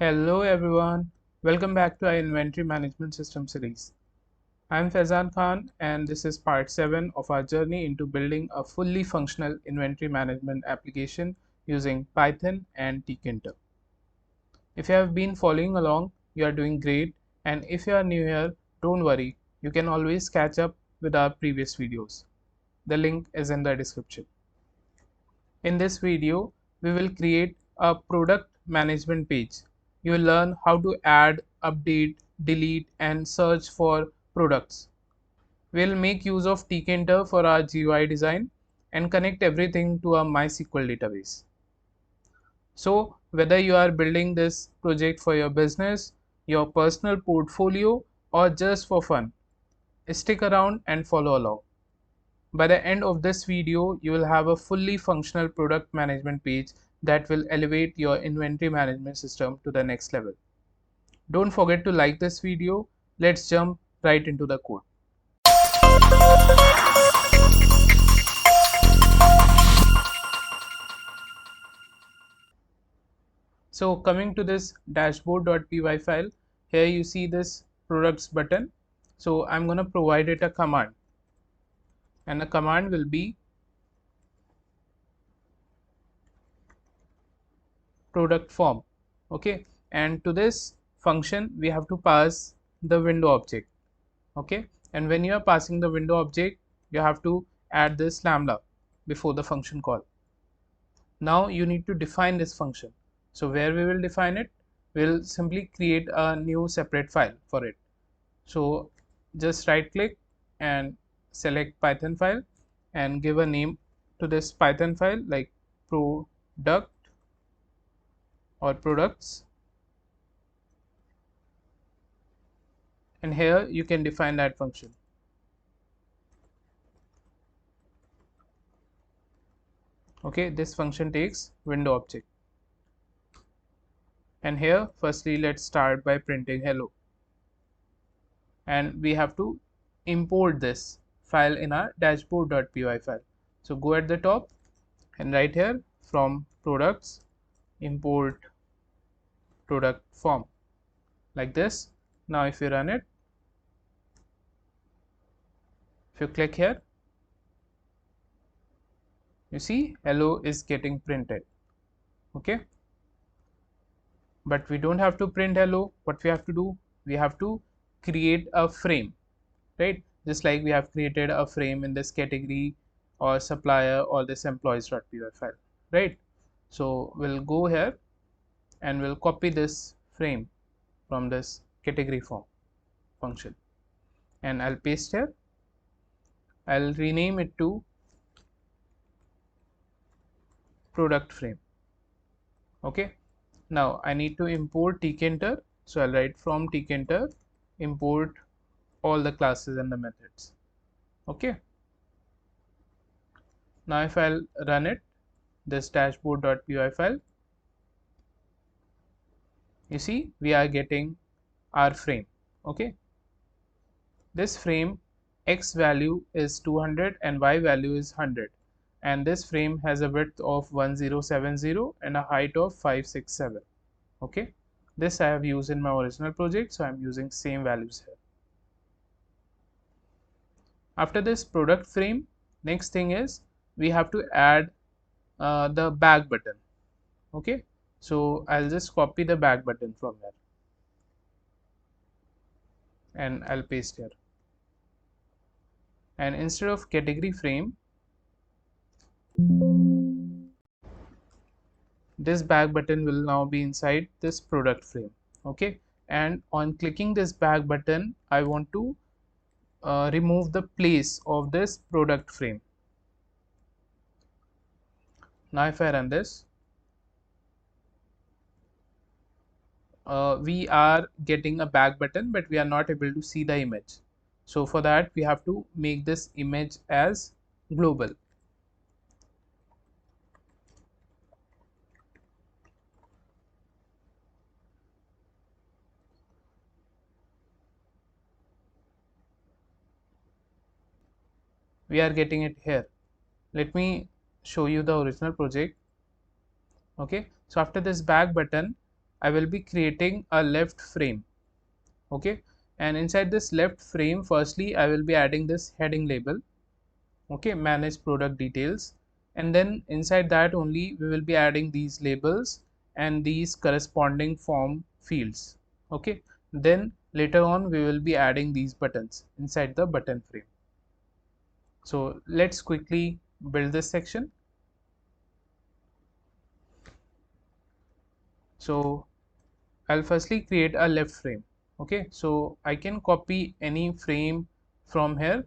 Hello everyone, welcome back to our inventory management system series. I'm Faizan Khan and this is part 7 of our journey into building a fully functional inventory management application using Python and Tkinter. If you have been following along, you are doing great, and if you are new here, don't worry, you can always catch up with our previous videos. The link is in the description. In this video, we will create a product management page. You will learn how to add, update, delete, and search for products. We'll make use of Tkinter for our GUI design and connect everything to a MySQL database. So, whether you are building this project for your business, your personal portfolio, or just for fun, stick around and follow along. By the end of this video, you will have a fully functional product management page that will elevate your inventory management system to the next level. Don't forget to like this video. Let's jump right into the code. So coming to this dashboard.py file, here you see this products button. So I'm going to provide it a command, and the command will be product form. Okay, and to this function we have to pass the window object. Okay, and when you are passing the window object, you have to add this lambda before the function call. Now you need to define this function. So where we will define it, we'll simply create a new separate file for it. So just right click and select Python file and give a name to this Python file like product or products, and here you can define that function. Okay, this function takes window object, and here firstly let's start by printing hello, and we have to import this file in our dashboard.py file. So go at the top and right here from products import product form like this. Now if you run it, if you click here, you see hello is getting printed. Okay, but we don't have to print hello. What we have to do, we have to create a frame, right? Just like we have created a frame in this category or supplier or this employees.py file, right? So we'll go here and we'll copy this frame from this category form function, and I'll paste here. I'll rename it to product frame. Okay, now I need to import Tkinter, so I'll write from Tkinter import all the classes and the methods. Okay, now if I'll run it, this dashboard.py file, you see we are getting our frame. Okay, this frame x value is 200 and y value is 100, and this frame has a width of 1070 and a height of 567. Okay, this I have used in my original project, so I'm using same values here. After this product frame, next thing is we have to add the back button. Okay, so I'll just copy the back button from there and I'll paste here, and instead of category frame, this back button will now be inside this product frame. Okay, and on clicking this back button, I want to remove the place of this product frame. Now if I run this, we are getting a back button, but we are not able to see the image. So for that we have to make this image as global. We are getting it here. Let me show you the original project. Okay, so after this back button, I will be creating a left frame. Okay, and inside this left frame, firstly I will be adding this heading label. Okay, manage product details, and then inside that only we will be adding these labels and these corresponding form fields. Okay, then later on we will be adding these buttons inside the button frame. So let's quickly build this section. So I'll firstly create a left frame. Okay, so I can copy any frame from here,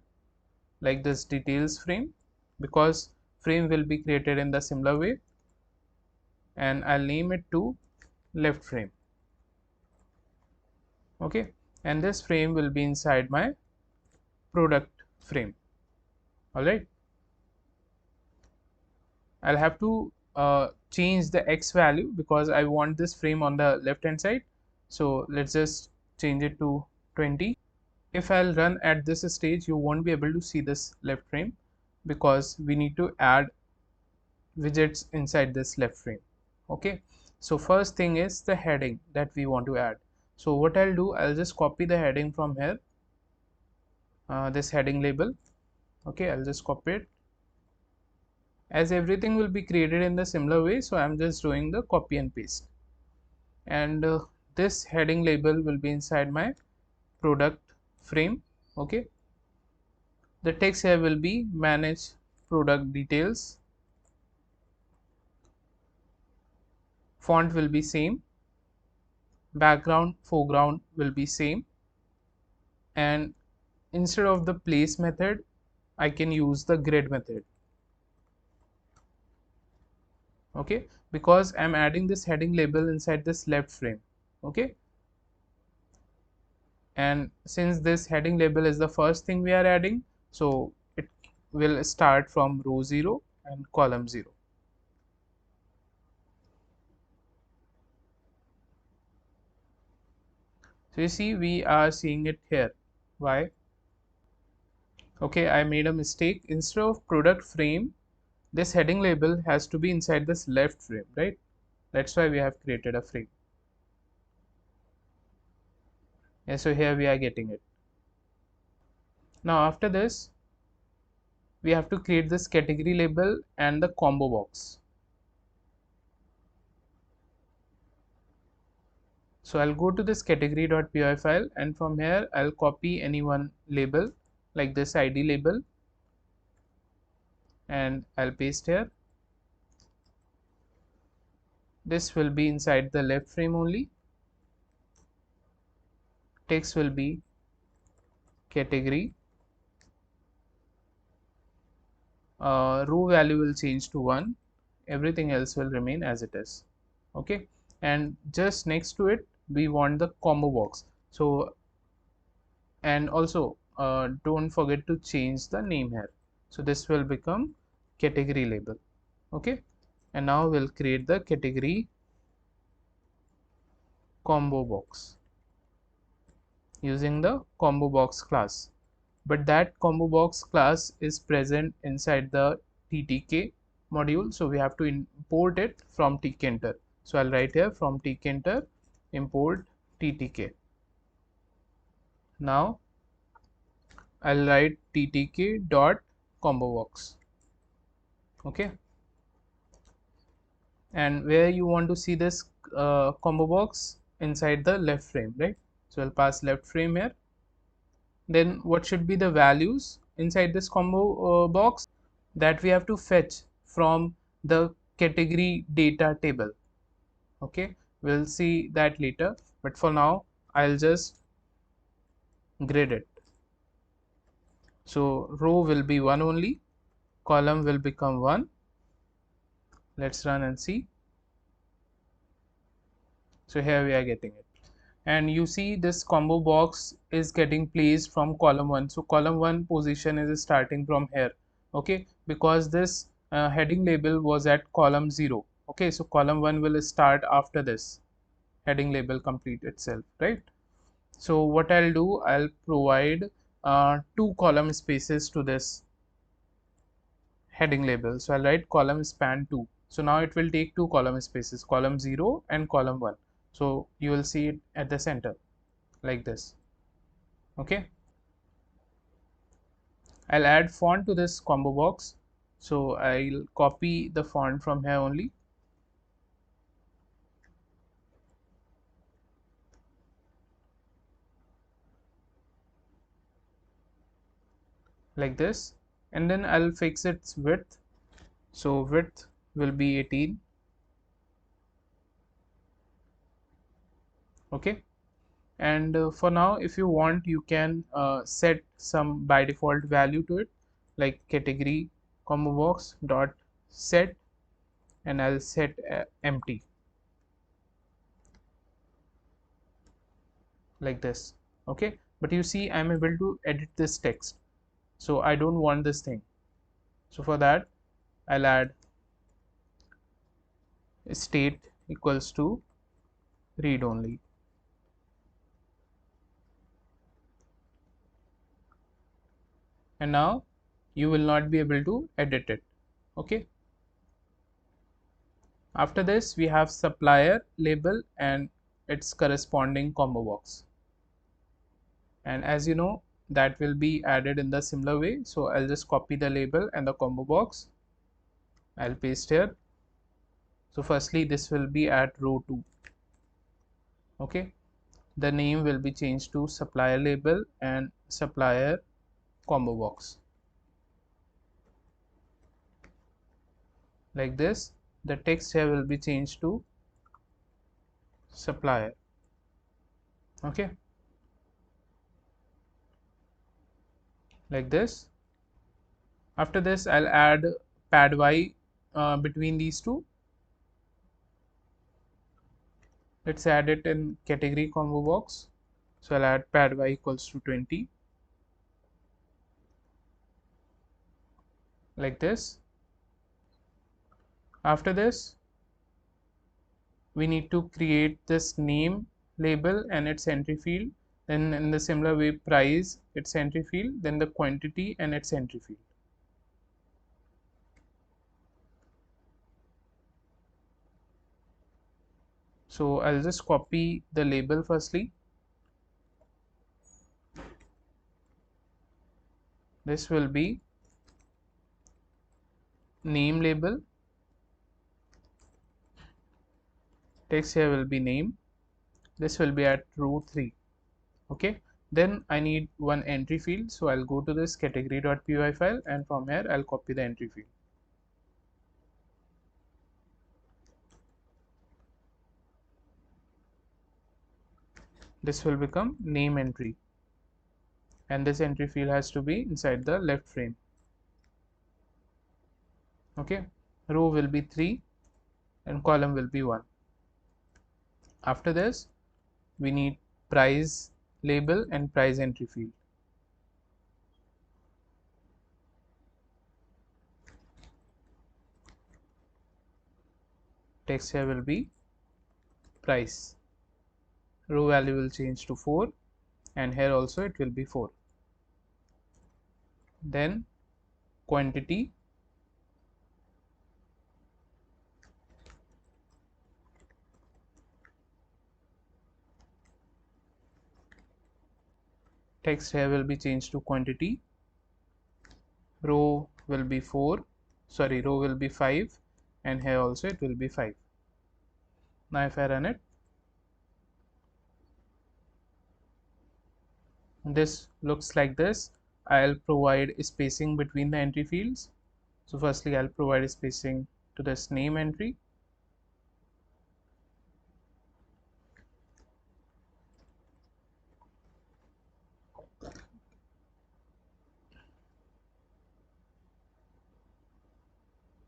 like this details frame, because frame will be created in the similar way, and I'll name it to left frame. Okay, and this frame will be inside my product frame. All right, I'll have to change the x value because I want this frame on the left hand side. So let's just change it to 20. If I'll run at this stage, you won't be able to see this left frame because we need to add widgets inside this left frame. Okay, so first thing is the heading that we want to add. So what I'll do, I'll just copy the heading from here, this heading label. Okay, I'll just copy it, as everything will be created in the similar way, so I'm just doing the copy and paste. And this heading label will be inside my product frame. Okay, the text here will be manage product details, font will be same, background foreground will be same, and instead of the place method I can use the grid method. Okay, because I'm adding this heading label inside this left frame. Okay, and since this heading label is the first thing we are adding, so it will start from row 0 and column 0. So you see we are seeing it here. Why? Okay, I made a mistake. Instead of product frame, this heading label has to be inside this left frame, right? That's why we have created a frame. Yeah, so here we are getting it. Now after this, we have to create this category label and the combo box. So I'll go to this category.py file, and from here I'll copy any one label like this ID label, and I'll paste here. This will be inside the left frame only. Text will be category. Row value will change to 1. Everything else will remain as it is. Okay, and just next to it we want the combo box. So, and also don't forget to change the name here. So this will become category label. Okay, and now we'll create the category combo box using the combo box class, but that combo box class is present inside the ttk module, so we have to import it from tkinter. So I'll write here from tkinter import ttk. Now I'll write ttk dot combo box. Okay, and where you want to see this combo box? Inside the left frame, right? So I'll pass left frame here. Then what should be the values inside this combo box? That we have to fetch from the category data table. Okay, we'll see that later, but for now I'll just grid it. So row will be 1 only, column will become 1. Let's run and see. So here we are getting it, and you see this combo box is getting placed from column 1. So column 1 position is starting from here. Okay, because this heading label was at column 0. Okay, so column 1 will start after this heading label complete itself, right? So what I'll do, I'll provide 2 column spaces to this heading label. So I'll write column span 2. So now it will take 2 column spaces, column 0 and column 1. So you will see it at the center like this. Okay, I'll add font to this combo box. So I'll copy the font from here only, like this, and then I'll fix its width. So width will be 18. Okay, and for now, if you want, you can set some by default value to it, like category combo box dot set, and I'll set empty, like this. Okay, but you see I'm able to edit this text, so I don't want this thing. So for that, I'll add state equals to read only, and now you will not be able to edit it. Okay, after this we have supplier label and its corresponding combo box, and as you know, that will be added in the similar way. So I'll just copy the label and the combo box, I'll paste here. So firstly, this will be at row 2. Okay, the name will be changed to supplier label and supplier combo box, like this. The text here will be changed to supplier. Okay, like this. After this, I'll add pad y between these two. Let's add it in category combo box. So I'll add pad y equals to 20, like this. After this, we need to create this name label and its entry field. Then in the similar way, price, its entry field, then the quantity and its entry field. So I'll just copy the label firstly. This will be name label. Text here will be name. This will be at row 3. Okay, then I need one entry field, so I'll go to this category.py file, and from here I'll copy the entry field. This will become name entry, and this entry field has to be inside the left frame. Okay, row will be 3 and column will be 1. After this, we need price label and price entry field. Text here will be price. Row value will change to 4, and here also it will be 4. Then quantity, text here will be changed to quantity. Row will be 4, sorry, row will be 5, and here also it will be 5. Now if I run it, this looks like this. I'll provide spacing between the entry fields. So firstly, I'll provide spacing to this name entry.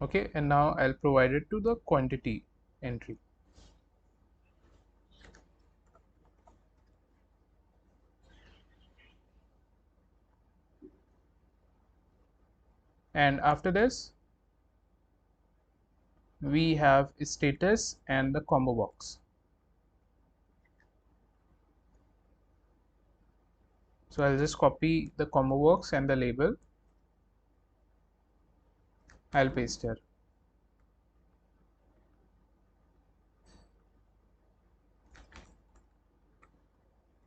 Okay, and now I'll provide it to the quantity entry. And after this, we have status and the combo box. So I'll just copy the combo box and the label. I'll paste here.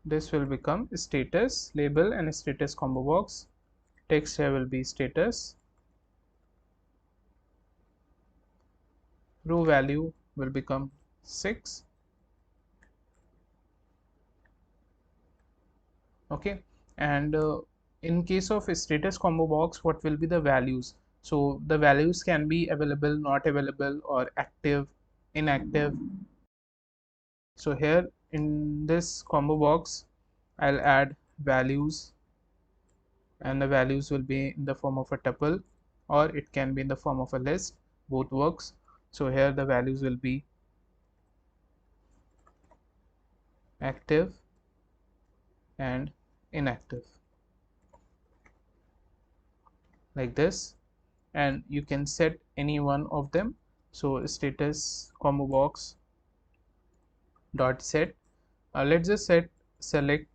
this will become status label and status combo box. Text here will be status. Row value will become 6. Okay, and in case of a status combo box, what will be the values? So the values can be available, not available, or active, inactive. So here in this combo box, I'll add values, and the values will be in the form of a tuple, or it can be in the form of a list. Both works. So here the values will be active and inactive, like this. And you can set any one of them. So status combo box dot set, let's just set select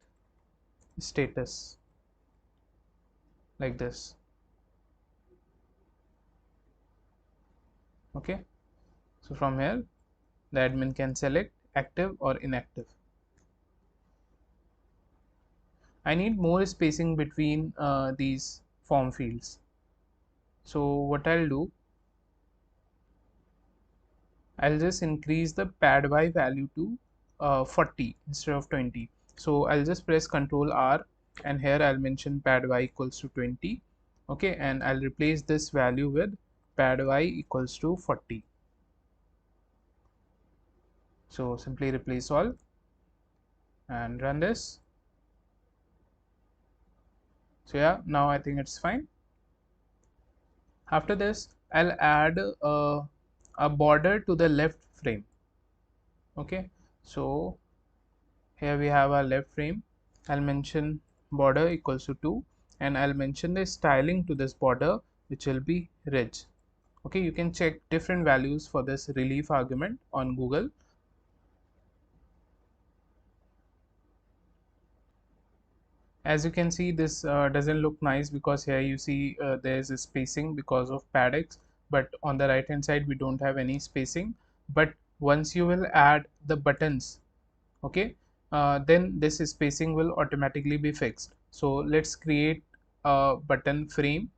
status, like this. Okay, so from here the admin can select active or inactive. I need more spacing between these form fields. So what I'll do, I'll just increase the pad y value to 40 instead of 20. So I'll just press Ctrl R, and here I'll mention pad y equals to 20. Okay, and I'll replace this value with pad y equals to 40. So simply replace all and run this. So yeah, now I think it's fine. After this, I'll add a border to the left frame. Okay, so here we have our left frame. I'll mention border equals to 2, and I'll mention the styling to this border, which will be ridge. Okay, you can check different values for this relief argument on Google. As you can see, this doesn't look nice because here you see there's a spacing because of pad X, but on the right hand side we don't have any spacing. But once you will add the buttons, okay, then this spacing will automatically be fixed. So let's create a button frame.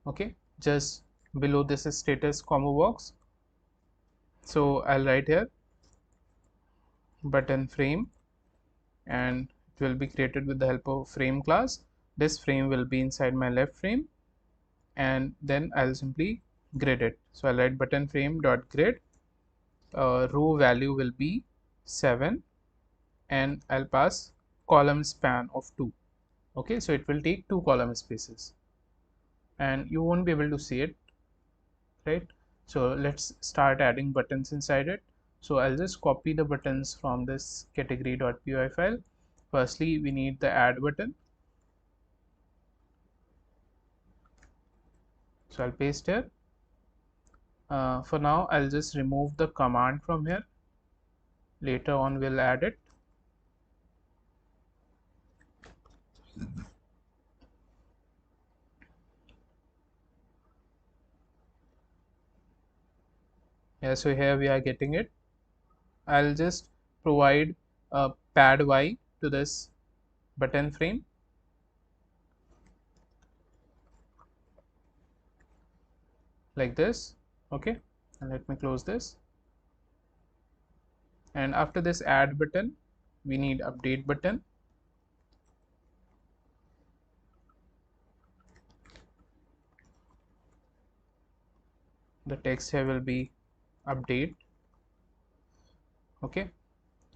Okay, just below this status combo box. So I'll write here button frame, and it will be created with the help of frame class. This frame will be inside my left frame, and then I'll simply grid it. So I'll write button frame dot grid. Row value will be 7, and I'll pass column span of 2. Okay, so it will take 2 column spaces, and you won't be able to see it, right? So let's start adding buttons inside it. So I'll just copy the buttons from this category.py file. Firstly, we need the add button. So I'll paste here. For now, I'll just remove the command from here. Later on, we'll add it. Yeah, so here we are getting it. I'll just provide a pad y to this button frame. Like this. Okay, and let me close this. And after this add button, we need update button. The text here will be update. Okay,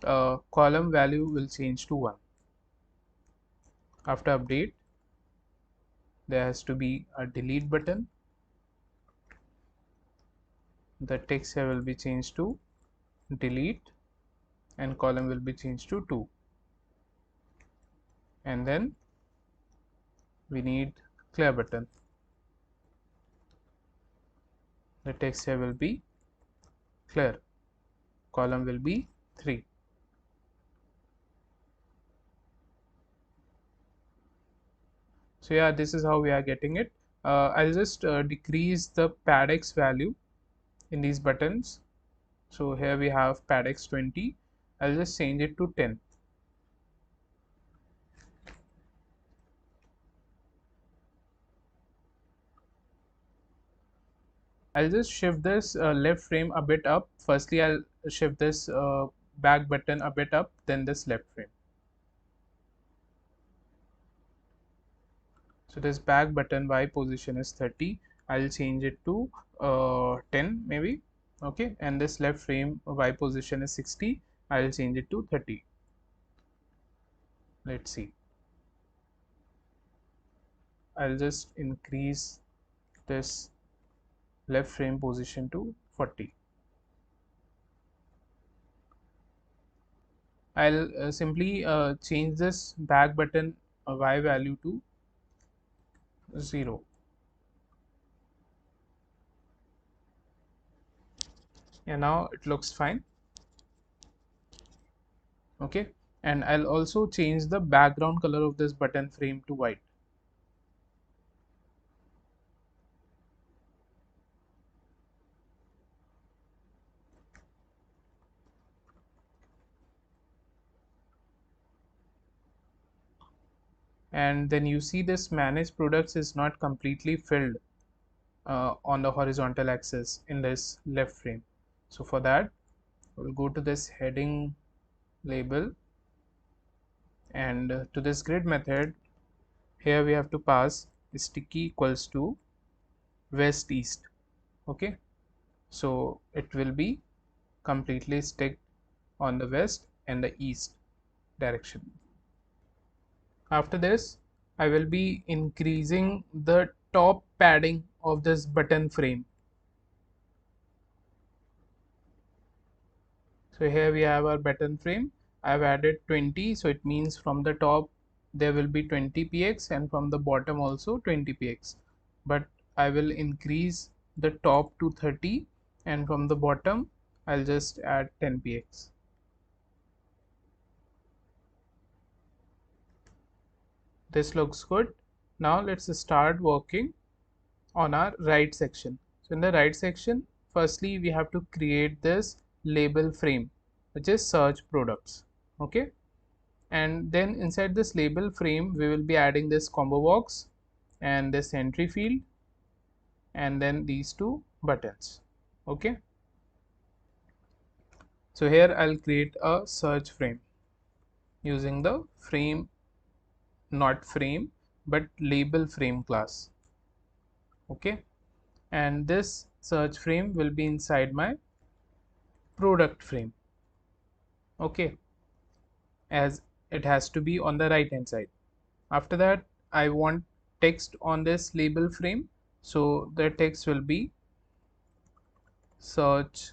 column value will change to 1. After update, there has to be a delete button. The text here will be changed to delete, and column will be changed to 2. And then we need clear button. The text here will be clear, column will be 3. So yeah, this is how we are getting it. I'll just decrease the pad X value in these buttons. So here we have pad X 20. I'll just change it to 10. I'll just shift this left frame a bit up. Firstly, I'll shift this back button a bit up, then this left frame. So this back button Y position is 30. I'll change it to 10 maybe. Okay, and this left frame Y position is 60. I'll change it to 30. Let's see. I'll just increase this left frame position to 40. I'll simply change this back button Y value to 0. Yeah, now it looks fine. Okay, and I'll also change the background color of this button frame to white. And then you see this manage products is not completely filled on the horizontal axis in this left frame. So for that, we'll go to this heading label, and to this grid method, here we have to pass sticky equals to west east. Okay, so it will be completely stick on the west and the east direction. After this, I will be increasing the top padding of this button frame. So here we have our button frame. I've added 20, so it means from the top there will be 20 px and from the bottom also 20 px. But I will increase the top to 30 and from the bottom I'll just add 10 px. This looks good. Now let's start working on our right section. So in the right section, firstly we have to create this label frame, which is search products. Okay, and then inside this label frame we will be adding this combo box and this entry field and then these two buttons. Okay, so here I'll create a search frame using the frame, not frame, but label frame class. Okay, and this search frame will be inside my product frame. Okay, as it has to be on the right hand side. After that, I want text on this label frame, so the text will be search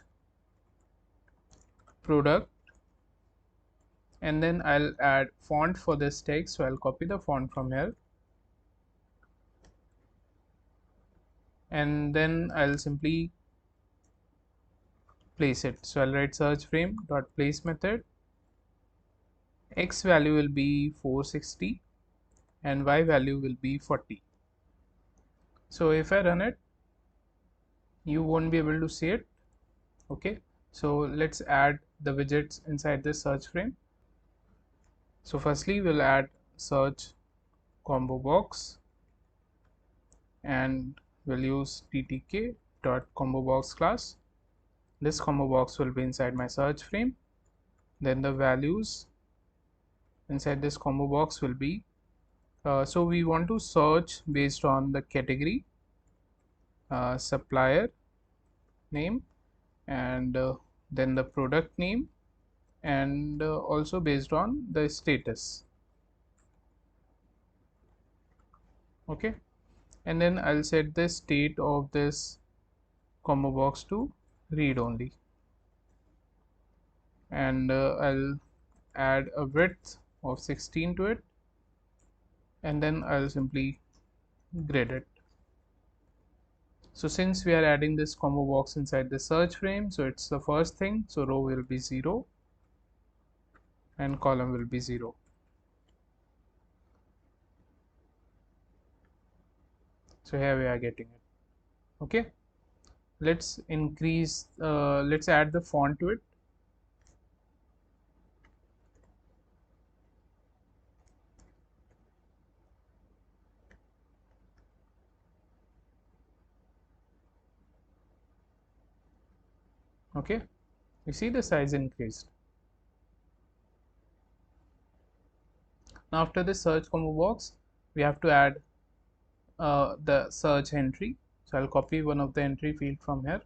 product, and then I'll add font for this text, so I'll copy the font from here and then I'll simply place it. So I'll write search frame dot place method. X value will be 460 and Y value will be 40. So if I run it, you won't be able to see it. Okay, so let's add the widgets inside this search frame. So firstly we'll add search combo box and we'll use ttk dot combo box class. This combo box will be inside my search frame. Then the values inside this combo box will be so we want to search based on the category, supplier name, and then the product name, and also based on the status. Okay, and then I'll set the state of this combo box to read only, and I'll add a width of 16 to it, and then I'll simply grid it. So since we are adding this combo box inside the search frame, so it's the first thing, so row will be 0 and column will be 0. So here we are getting it. Okay, let's increase, let's add the font to it. Okay, you see the size increased. Now after this search combo box, we have to add the search entry. So I'll copy one of the entry field from here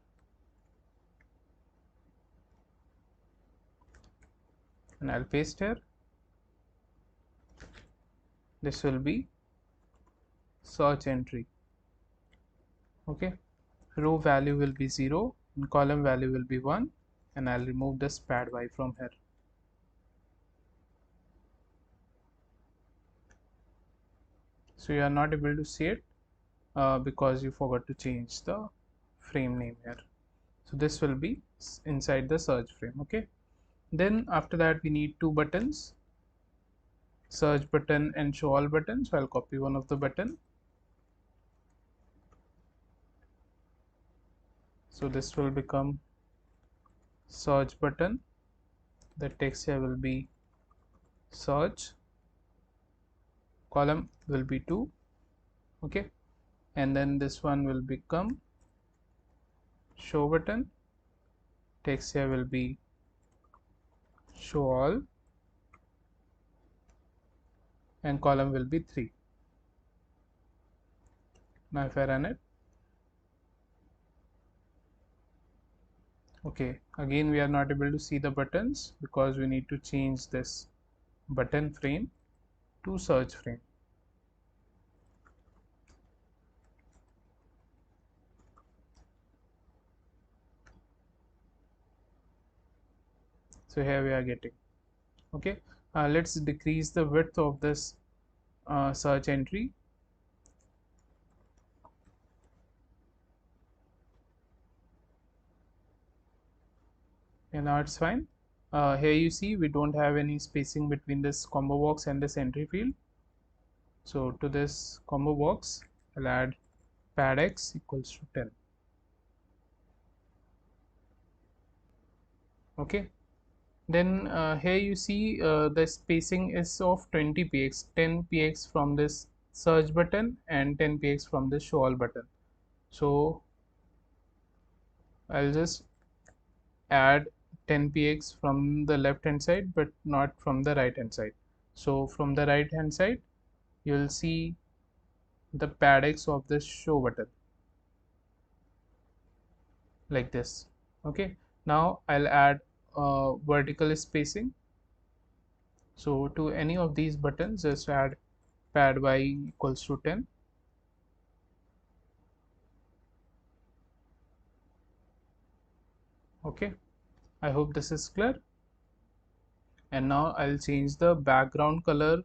and I'll paste here. This will be search entry. Okay, row value will be 0 and column value will be 1, and I'll remove this pad y from here. So you are not able to see it because you forgot to change the frame name here. So this will be inside the search frame. Okay, then after that we need two buttons, search button and show all button. So I'll copy one of the button. So this will become search button. The text here will be search, column will be 2. Okay, and then this one will become show button, text here will be show all, and column will be 3. Now if I run it, okay, again we are not able to see the buttons because we need to change this button frame to search frame. So here we are getting. Okay, let's decrease the width of this search entry. And now it's fine. Here you see we don't have any spacing between this combo box and this entry field. So to this combo box, I'll add pad x equals to 10. Okay, then here you see the spacing is of 20 px, 10 px from this search button and 10 px from the show all button. So I'll just add 10 px from the left hand side but not from the right hand side. So from the right hand side you'll see the pad x of the show button like this. Okay, now I'll add vertical spacing. So to any of these buttons just add pad y equals to 10. Okay, I hope this is clear. And now I'll change the background color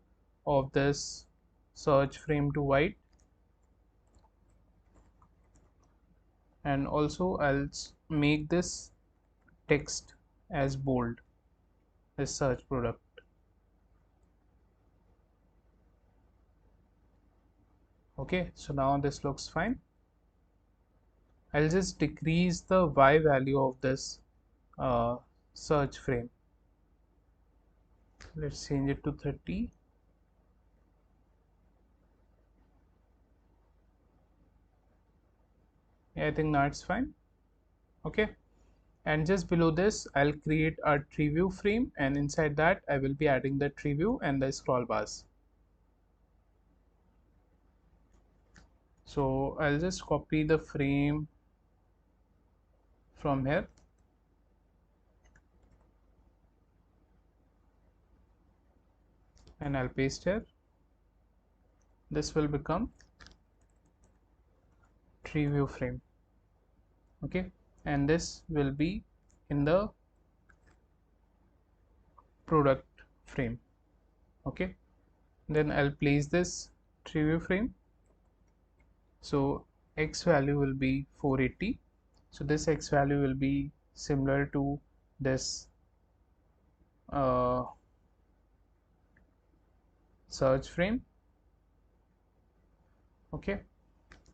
of this search frame to white, and also I'll make this text as bold, this search product. Okay, so now this looks fine. I'll just decrease the y value of this search frame. Let's change it to 30. Yeah, I think now it's fine. Okay, and just below this I'll create a tree view frame, and inside that I will be adding the tree view and the scroll bars. So I'll just copy the frame from here and I'll paste here. This will become tree view frame. Okay, and this will be in the product frame. Okay, then I'll place this tree view frame. So x value will be 480. So this x value will be similar to this search frame. Okay,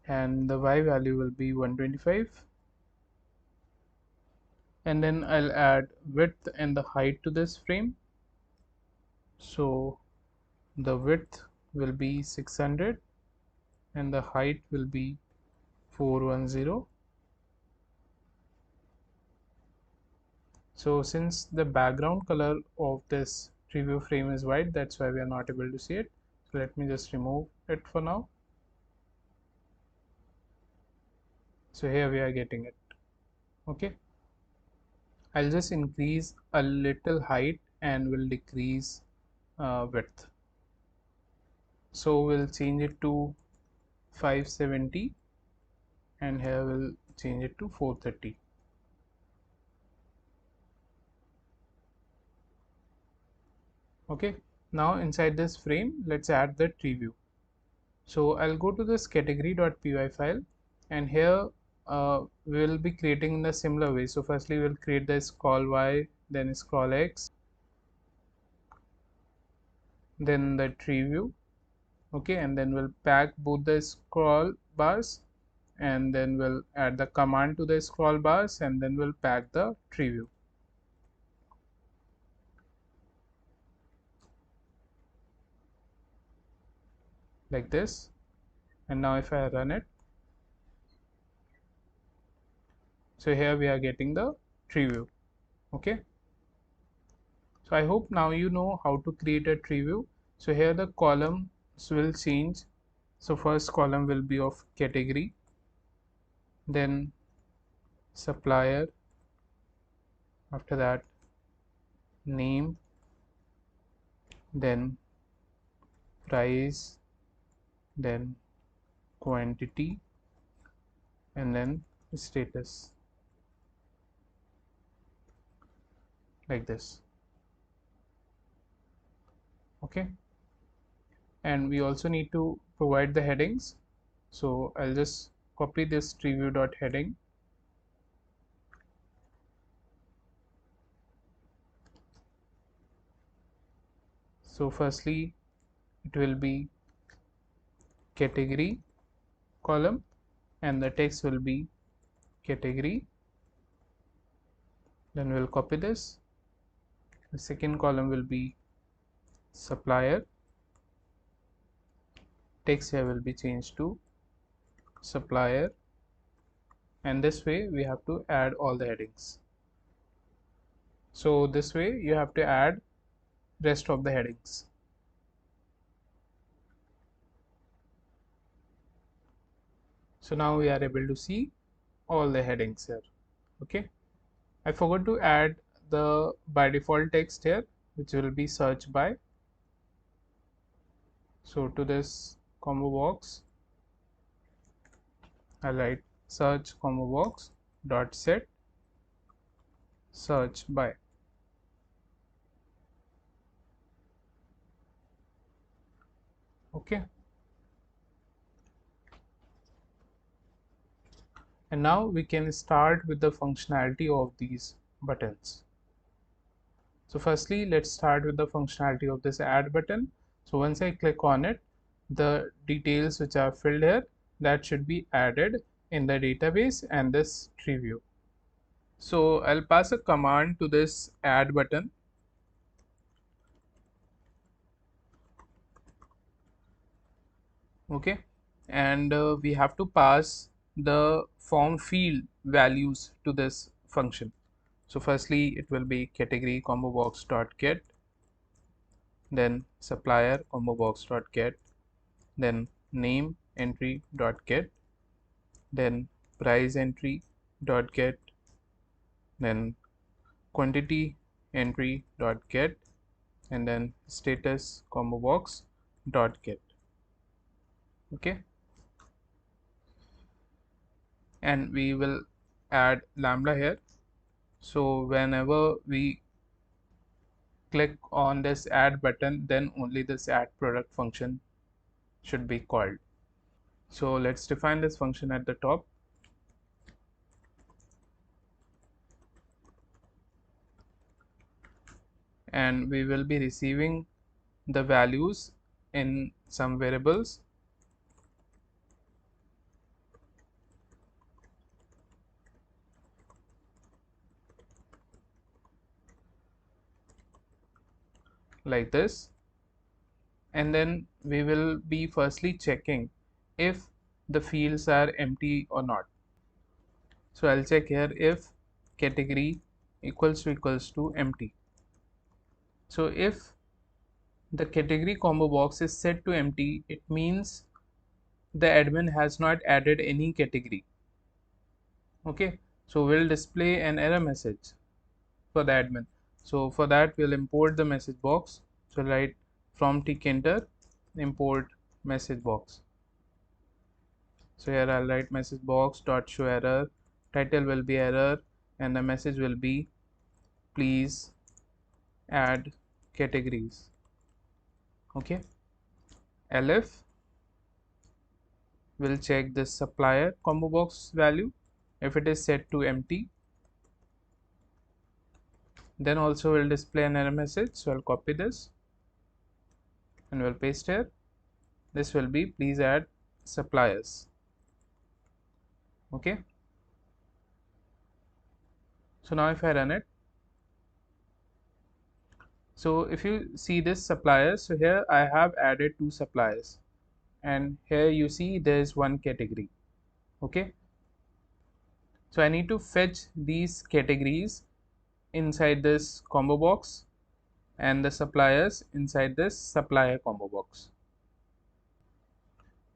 and the y value will be 125, and then I'll add width and the height to this frame. So the width will be 600 and the height will be 410. So since the background color of this preview frame is white, that's why we are not able to see it. So let me just remove it for now. So here we are getting it. Okay, I'll just increase a little height and will decrease width. So we'll change it to 570 and here we'll change it to 430. Okay, now inside this frame, let's add the tree view. So I'll go to this category.py file, and here we will be creating in a similar way. So firstly we'll create the scroll y, then scroll x, then the tree view. Okay, and then we'll pack both the scroll bars, and then we'll add the command to the scroll bars, and then we'll pack the tree view like this. And now if I run it, so here we are getting the tree view. Okay, so I hope now you know how to create a tree view. So here the columns will change. So first column will be of category, then supplier, after that name, then price, then quantity, and then status, like this. Okay, and we also need to provide the headings. So I'll just copy this tree view dot heading. So firstly it will be category column and the text will be category. Then we'll copy this. The second column will be supplier. Text here will be changed to supplier, and this way we have to add all the headings. So this way you have to add rest of the headings. So now we are able to see all the headings here. Okay, I forgot to add the by default text here, which will be search by. So to this combo box I'll write search combo box dot set search by. Okay, and now we can start with the functionality of these buttons. So firstly let's start with the functionality of this add button. So once I click on it, the details which are filled here, that should be added in the database and this tree view. So I'll pass a command to this add button. Okay, and we have to pass the form field values to this function. So firstly it will be category combo box dot get, then supplier combo box dot get, then name entry dot get, then price entry dot get, then quantity entry dot get, and then status combo box dot get. Okay, and we will add lambda here. So whenever we click on this add button, then only this add product function should be called. So let's define this function at the top. And we will be receiving the values in some variables. Like this, and then we will be firstly checking if the fields are empty or not. So I'll check here if category equals to empty. So if the category combo box is set to empty, it means the admin has not added any category. Okay, so we'll display an error message for the admin. So for that we'll import the message box. So write from Tkinter import message box. So here I'll write message box dot show error, title will be error, and the message will be please add categories. Okay, elif will check the supplier combo box value. If it is set to empty, then also will display an error message. So I'll copy this and we'll paste here. This will be please add suppliers. Okay, so now if I run it, so if you see this suppliers, so here I have added 2 suppliers, and here you see there is one category. Okay, so I need to fetch these categories inside this combo box and the suppliers inside this supplier combo box.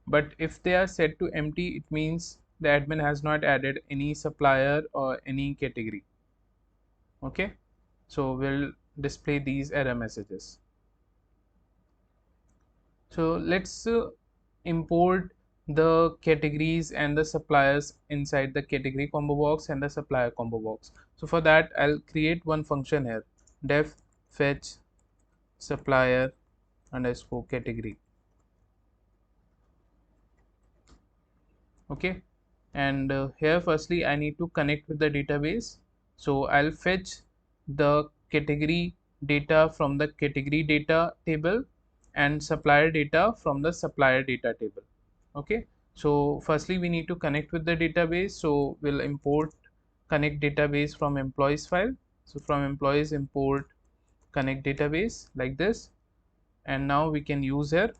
But if they are set to empty, it means the admin has not added any supplier or any category. Okay, so we'll display these error messages. So let's import the categories and the suppliers inside the category combo box and the supplier combo box. So for that I'll create one function here, def fetch supplier underscore category. Okay, and here firstly I need to connect with the database. So I'll fetch the category data from the category data table and supplier data from the supplier data table. Okay, so firstly we need to connect with the database, so we'll import connect database from employees file. So from employees import connect database like this, and now we can use here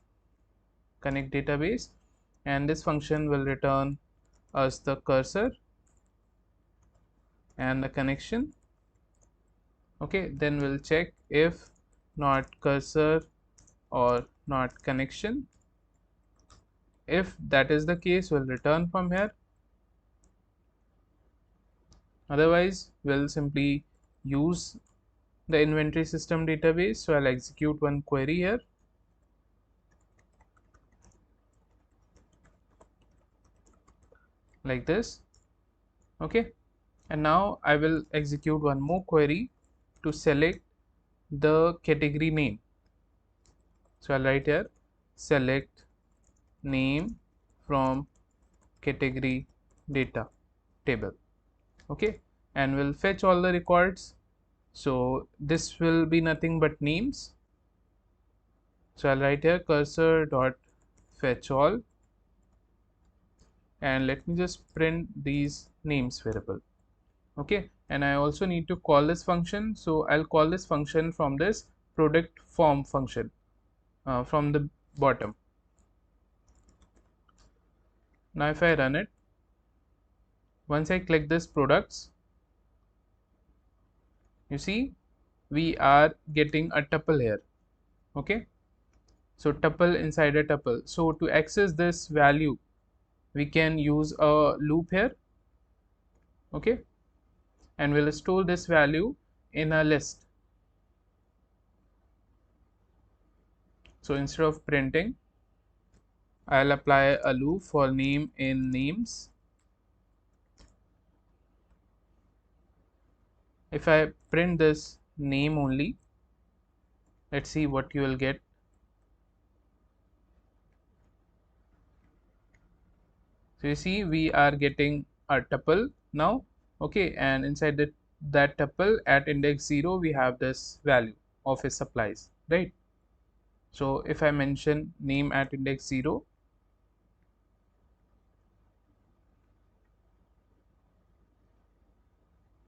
connect database, and this function will return us the cursor and the connection. Okay, then we'll check if not cursor or not connection. If that is the case, we'll return from here. Otherwise we'll simply use the inventory system database. So I'll execute one query here like this. Okay, and now I will execute one more query to select the category name. So I'll write here select name from category data table. Okay, and we'll fetch all the records. So this will be nothing but names. So I'll write here cursor dot fetch all, and let me just print these names variable. Okay, and I also need to call this function. So I'll call this function from this product form function from the bottom. Now if I run it, once I click this products, you see we are getting a tuple here. Okay, so tuple inside a tuple. So to access this value, we can use a loop here. Okay, and we'll store this value in a list. So instead of printing, I'll apply a loop for name in names. If I print this name only, let's see what you will get. So you see we are getting a tuple now. Okay, and inside that tuple at index 0 we have this value of his supplies, right? So if I mention name at index 0,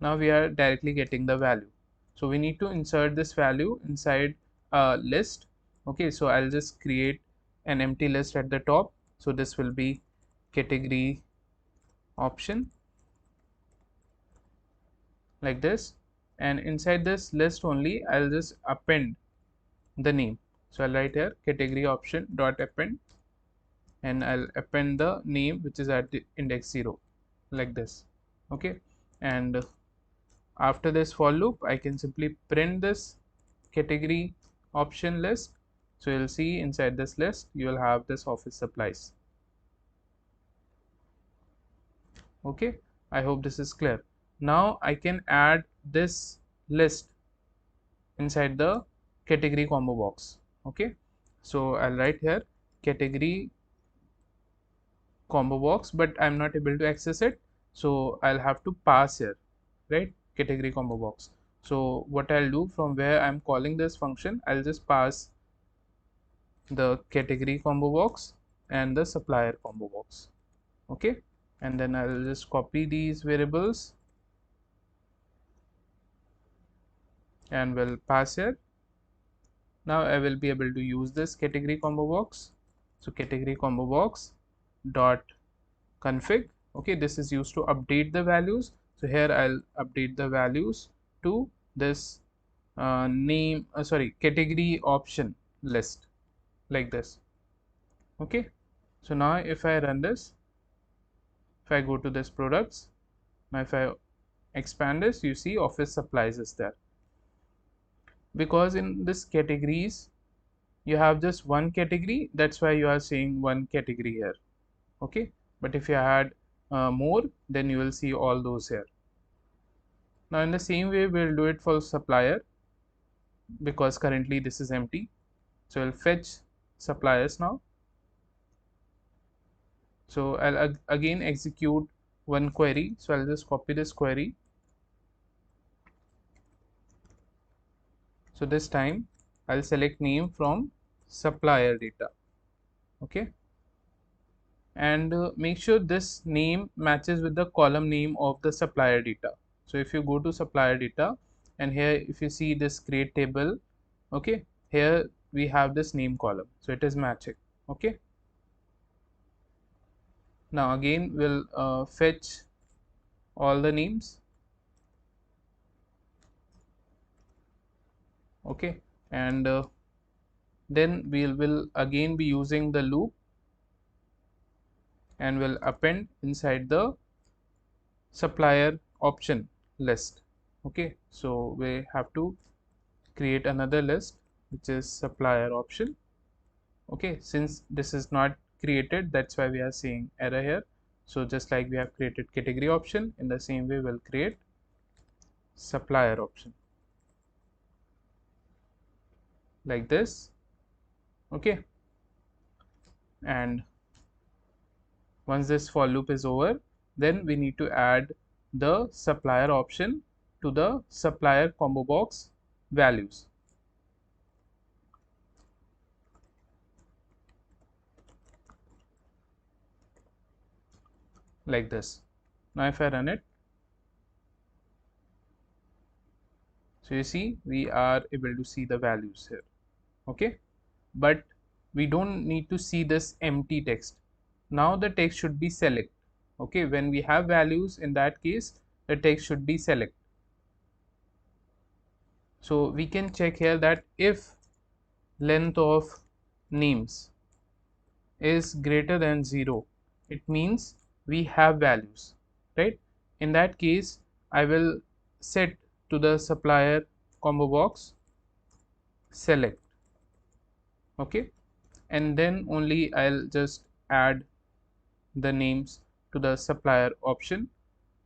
now we are directly getting the value. So we need to insert this value inside a list. Okay, so I'll just create an empty list at the top. So this will be category option like this, and inside this list only I'll just append the name. So I'll write here category option dot append, and I'll append the name which is at the index 0 like this. Okay, and after this for loop I can simply print this category option list. So you'll see inside this list you will have this office supplies. Okay, I hope this is clear. Now I can add this list inside the category combo box. Okay, so I'll write here category combo box, but I'm not able to access it, so I'll have to pass here, right, category combo box. So what I'll do, from where I'm calling this function, I'll just pass the category combo box and the supplier combo box. Okay, and then I'll just copy these variables and will pass here. Now I will be able to use this category combo box. So category combo box dot config. Okay, this is used to update the values. So here I'll update the values to this category option list like this. Okay, so now if I run this, if I go to this products, now if I expand this, you see office supplies is there, because in this categories you have just one category, that's why you are seeing one category here. Okay, but if you add more, then you will see all those here. Now in the same way we'll do it for supplier, because currently this is empty. So I'll fetch suppliers now. So I'll again execute one query. So I'll just copy this query. So this time I'll select name from supplier data. Okay, and make sure this name matches with the column name of the supplier data. So if you go to supplier data, and here if you see this create table, okay, here we have this name column, so it is matching. Okay, now again we'll fetch all the names. Okay, and then we will again be using the loop and will append inside the supplier option list. Okay, so we have to create another list which is supplier option. Okay, since this is not created, that's why we are seeing error here. So just like we have created category option, in the same way we'll create supplier option like this. Okay, and once this for loop is over, then we need to add the supplier option to the supplier combo box values like this. Now if I run it, so you see we are able to see the values here. Okay, but we don't need to see this empty text. Now the text should be select. Okay, when we have values, in that case the text should be select. So we can check here that if length of names is greater than 0, it means we have values, right? In that case I will set to the supplier combo box select. Okay, and then only I'll just add the names to the supplier option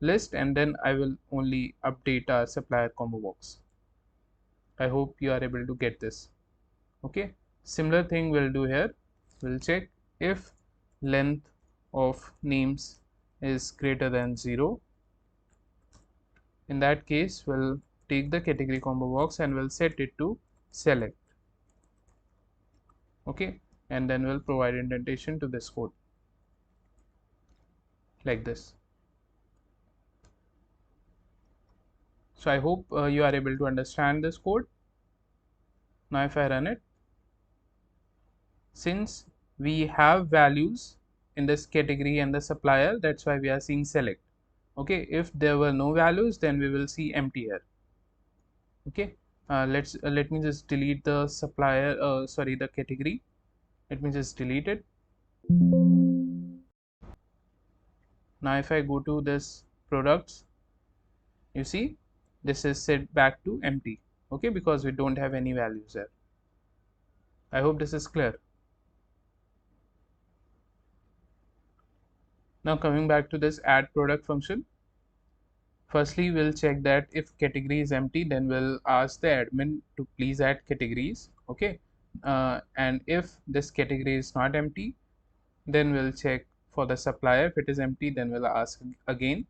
list, and then I will only update our supplier combo box. I hope you are able to get this. Okay, similar thing we'll do here. We'll check if length of names is greater than 0. In that case we'll take the category combo box and we'll set it to select. Okay, and then we'll provide indentation to this code like this. So I hope you are able to understand this code. Now if I run it, since we have values in this category and the supplier, that's why we are seeing select. Okay, if there were no values, then we will see empty here. Okay, let me just delete the supplier, sorry, the category. Let me just delete it. Now if I go to this products, you see this is set back to empty. Okay, because we don't have any values there. I hope this is clear. Now coming back to this add product function, firstly we'll check that if category is empty, then we'll ask the admin to please add categories. Okay, and if this category is not empty, then we'll check for the supplier. If it is empty, then we'll ask again.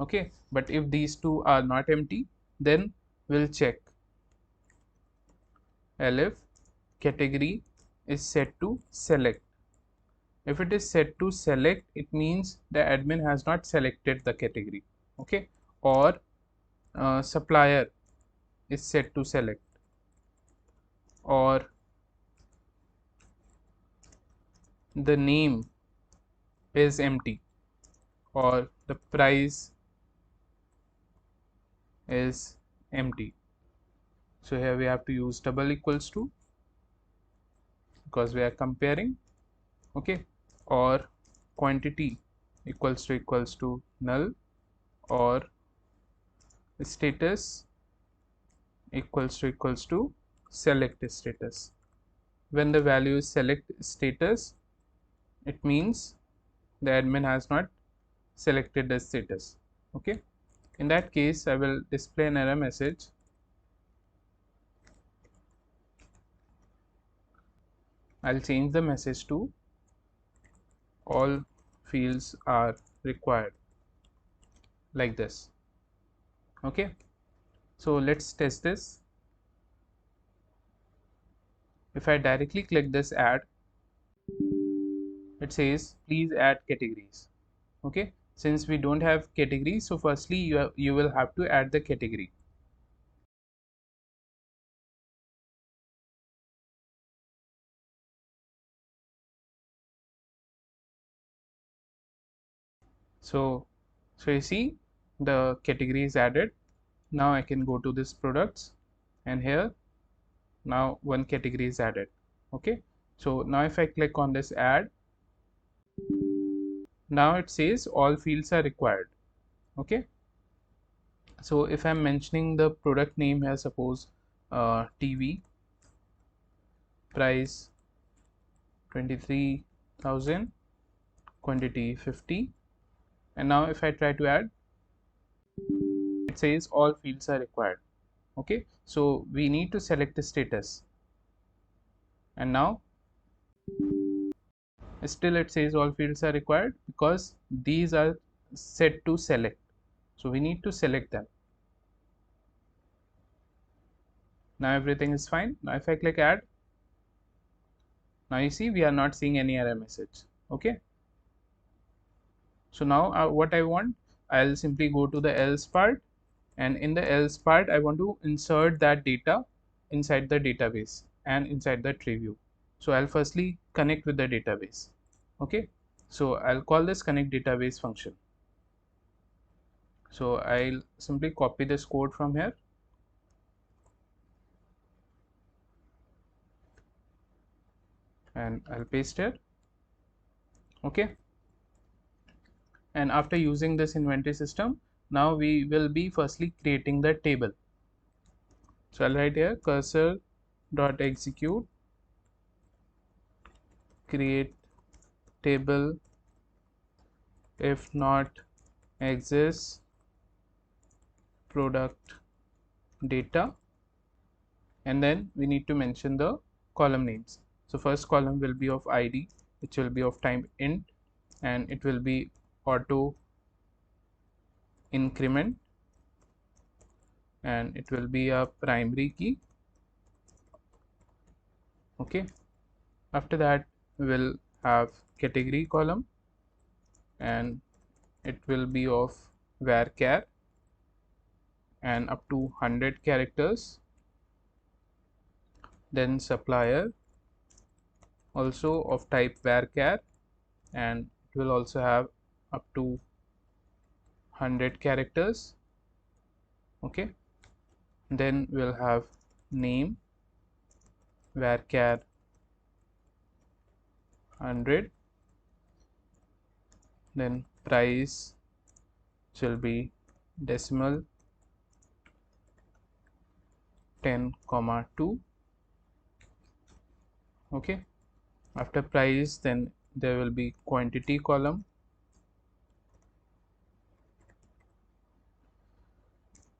Okay, but if these two are not empty, then we'll check elif category is set to select. If it is set to select, it means the admin has not selected the category. Okay, or supplier is set to select, or the name is empty, or the price is empty. So here we have to use double equals to, because we are comparing. Okay, or quantity equals to null, or status equals to select status. When the value is select status, it means the admin has not selected the status. Okay, in that case I will display an error message. I'll change the message to all fields are required, like this. Okay, so let's test this. If I directly click this add, it says please add categories. Okay, since we don't have categories, so firstly you will have to add the category. So you see the category is added. Now I can go to this products, and here now one category is added. Okay, so now if I click on this add, now it says all fields are required. Okay, so if I'm mentioning the product name here, suppose TV, price 23,000, quantity 50, and now if I try to add, it says all fields are required. Okay, so we need to select the status, and now still it says all fields are required because these are set to select, so we need to select them. Now everything is fine. Now if I click add, now you see we are not seeing any error message. Okay, so now what I want, I'll simply go to the else part, and in the else part I want to insert that data inside the database and inside the tree view. So I'll firstly connect with the database. Okay, so I'll call this connect database function. So I'll simply copy this code from here, and I'll paste it. Okay, and after using this inventory system, now we will be firstly creating the table. So I'll write here cursor dot execute create table if not exists product data, and then we need to mention the column names. So first column will be of id, which will be of type int, and it will be auto increment, and it will be a primary key. Okay, after that we will have category column, and it will be of varchar and up to 100 characters. Then supplier also of type varchar, and it will also have up to 100 characters. Okay, then we'll have name varchar 100, then price will be decimal 10 comma 2. Okay, after price then there will be quantity column,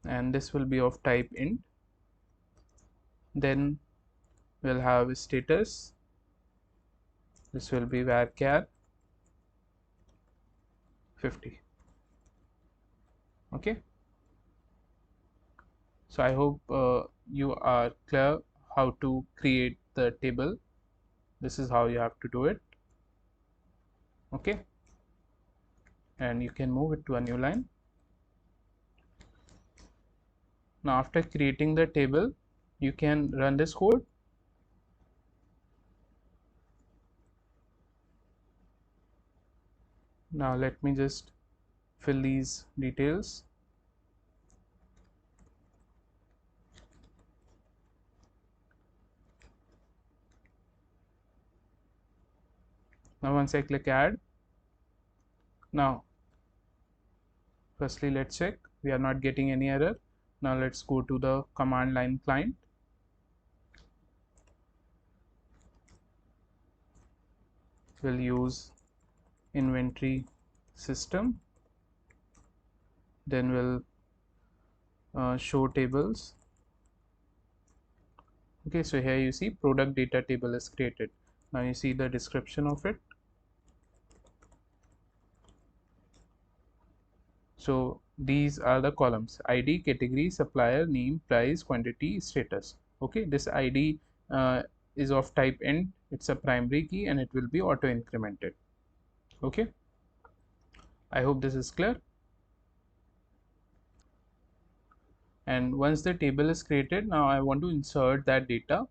and this will be of type int. Then we'll have status, this will be varchar 50. Okay, so I hope you are clear how to create the table. This is how you have to do it. Okay, and you can move it to a new line. Now after creating the table, you can run this code. Now let me just fill these details. Now once I click add, now firstly let's check we are not getting any error. Now let's go to the command line client. We'll use inventory system, then we'll show tables. Okay, so here you see product data table is created. Now you see the description of it. So these are the columns: ID, category, supplier, name, price, quantity, status. Okay, this ID is of type int, it's a primary key and it will be auto incremented. Okay, I hope this is clear. And once the table is created, now I want to insert that data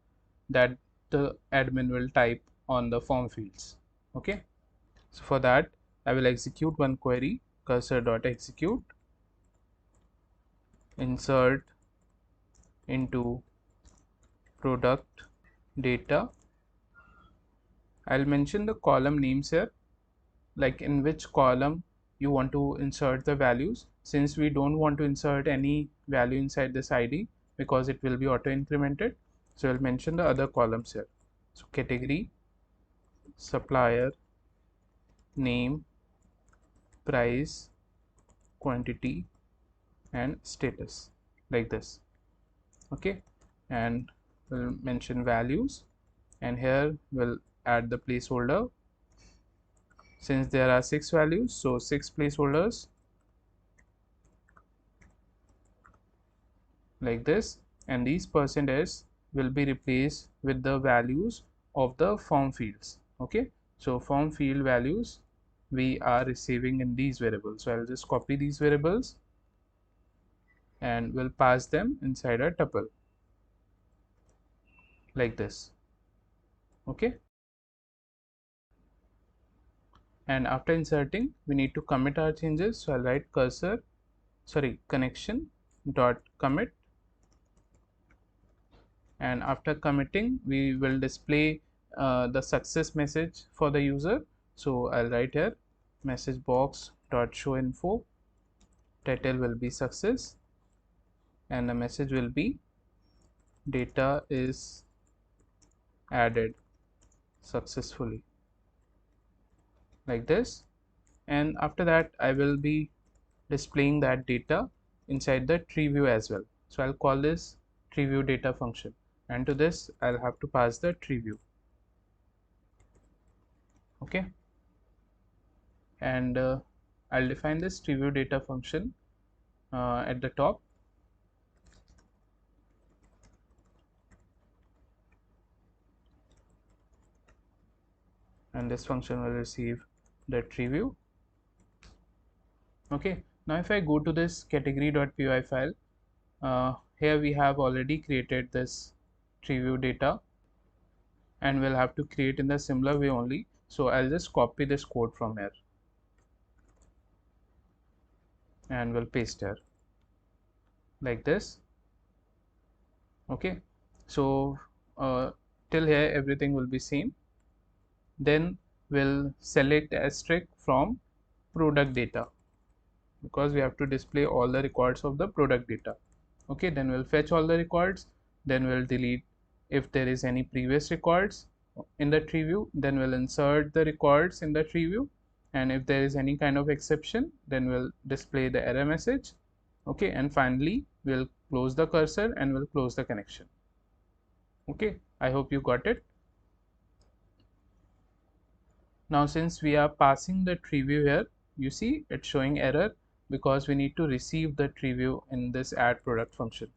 that the admin will type on the form fields. Okay, so for that I will execute one query, cursor.execute insert into product data. I'll mention the column names here, like in which column you want to insert the values. Since we don't want to insert any value inside this ID because it will be auto incremented, so I'll mention the other columns here. So category, supplier, name, price, quantity and status, like this. Okay, and we'll mention values, and here we'll add the placeholder. Since there are 6 values, so 6 placeholders, like this, and these %s will be replaced with the values of the form fields. Okay, so form field values we are receiving in these variables. So I'll just copy these variables and we'll pass them inside a tuple, like this. Okay, and after inserting we need to commit our changes. So I'll write connection dot commit, and after committing we will display the success message for the user. So I'll write here message box dot show info, title will be success and the message will be data is added successfully, like this. And after that I will be displaying that data inside the tree view as well. So I'll call this tree view data function, and to this I'll have to pass the tree view. Okay, and I'll define this tree view data function at the top, and this function will receive the tree view. Okay, now if I go to this category.py file, here we have already created this tree view data, and we'll have to create in the similar way only. So I'll just copy this code from here and we'll paste here, like this. Okay, so till here everything will be same. Then we'll select asterisk from product data, because we have to display all the records of the product data. Okay, then we'll fetch all the records, then we'll delete if there is any previous records in the tree view, then we'll insert the records in the tree view, and if there is any kind of exception, then we'll display the error message. Okay, and finally we'll close the cursor and we'll close the connection. Okay, I hope you got it. Now since we are passing the tree view here, you see it's showing error because we need to receive the tree view in this add product function.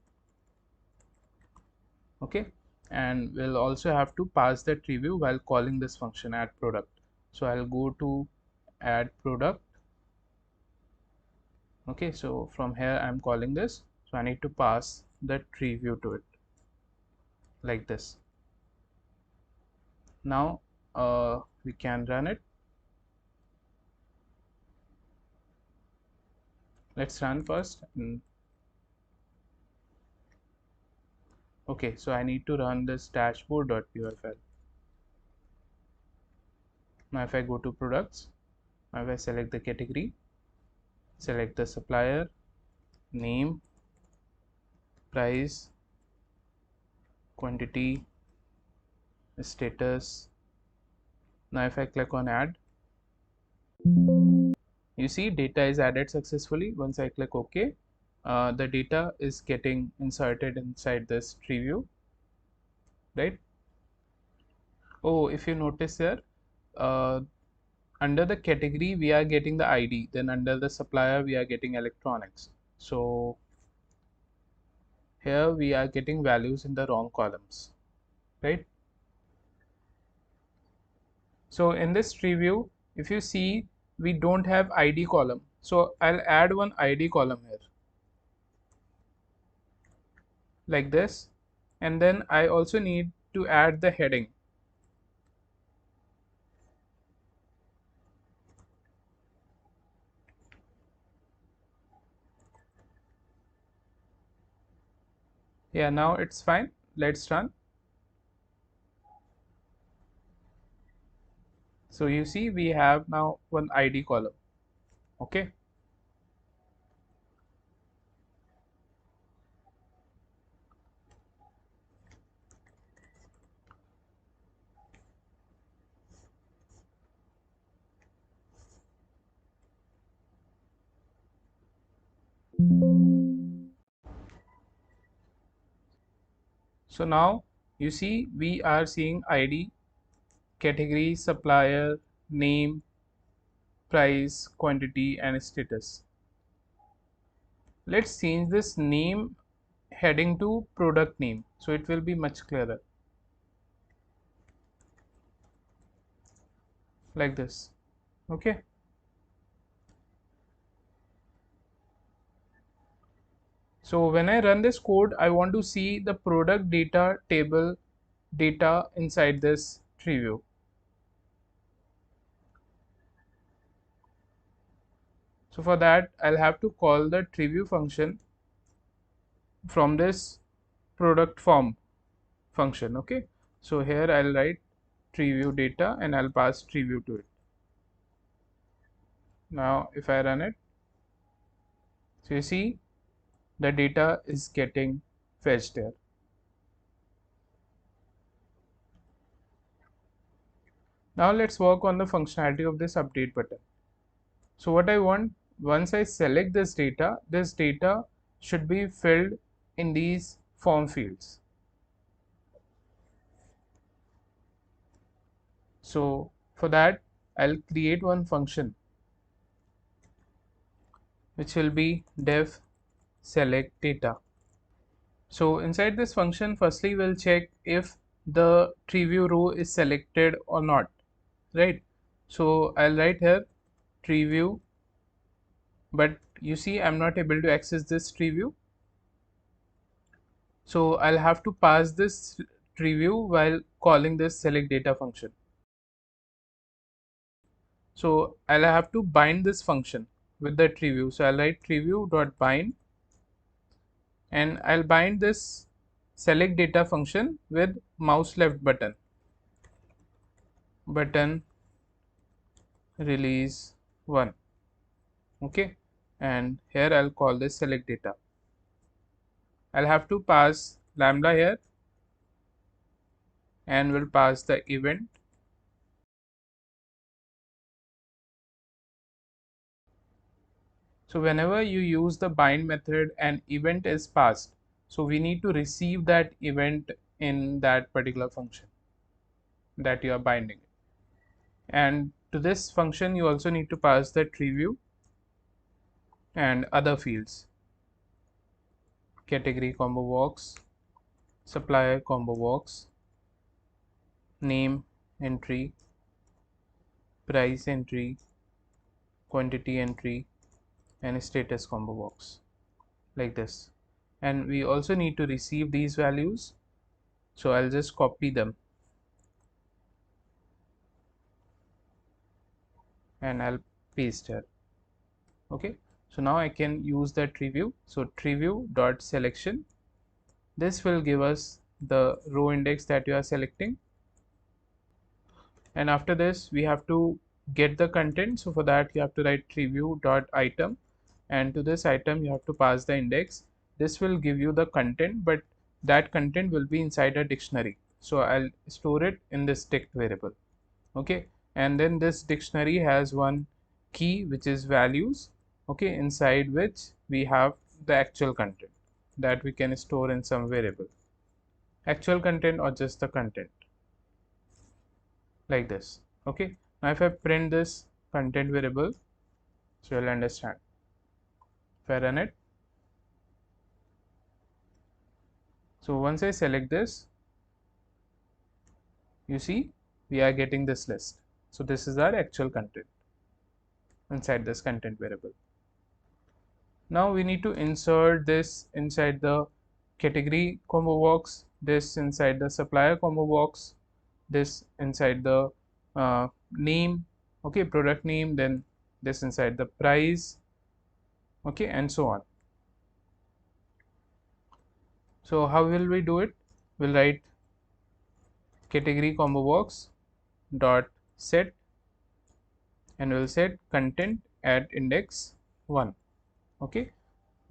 Okay, and we'll also have to pass the tree view while calling this function add product. So I'll go to add product. Okay, so from here I'm calling this, so I need to pass the tree view to it like this. Now we can run it. Let's run first. Okay, so I need to run this dashboard.py file. Now if I go to products, now if I select the category, select the supplier, name, price, quantity, status. Now if I click on add, you see data is added successfully. Once I click OK, the data is getting inserted inside this tree view, right? Oh, if you notice here, uh, under the category we are getting the ID, then under the supplier we are getting electronics. So here we are getting values in the wrong columns, right? So in this tree view, if you see, we don't have ID column, so I'll add one ID column here like this, and then I also need to add the heading. Yeah, now it's fine. Let's run. So you see we have now one ID column. Okay, so now you see we are seeing ID, category, supplier, name, price, quantity, and status. Let's change this name heading to product name, so it will be much clearer like this. Okay, so when I run this code, I want to see the product data table data inside this tree view. So for that I'll have to call the tree view function from this product form function. Okay, so here I'll write tree view data and I'll pass tree view to it. Now if I run it, so you see the data is getting fetched there. Now let's work on the functionality of this update button. So what I want, once I select this data should be filled in these form fields. So for that I'll create one function which will be def select data. So inside this function, firstly we'll check if the tree view row is selected or not, right? So I'll write here tree view, but you see I'm not able to access this tree view, so I'll have to pass this tree view while calling this select data function. So I'll have to bind this function with the tree view. So I'll write tree view dot bind, and I'll bind this select data function with mouse left button, release 1. Okay, and here I'll call this select data. I'll have to pass lambda here and will pass the event. So whenever you use the bind method, an event is passed. So we need to receive that event in that particular function that you are binding. And to this function, you also need to pass the tree view and other fields: category combo box, supplier combo box, name entry, price entry, quantity entry, and status combo box, like this. And we also need to receive these values, so I'll just copy them and I'll paste here. Okay, so now I can use the tree view. So tree view dot selection, this will give us the row index that you are selecting, and after this we have to get the content. So for that you have to write tree view dot item, and to this item you have to pass the index. This will give you the content, but that content will be inside a dictionary, so I'll store it in this dict variable. Okay, and then this dictionary has one key which is values, okay, inside which we have the actual content that we can store in some variable, actual content or just the content, like this. Okay, now if I print this content variable, so you'll understand. If I run it, so once I select this, you see we are getting this list. So this is our actual content inside this content variable. Now we need to insert this inside the category combo box, this inside the supplier combo box, this inside the name, okay, product name, then this inside the price, okay, and so on. So how will we do it? We'll write category combo box dot set, and we'll set content at index 1. Okay,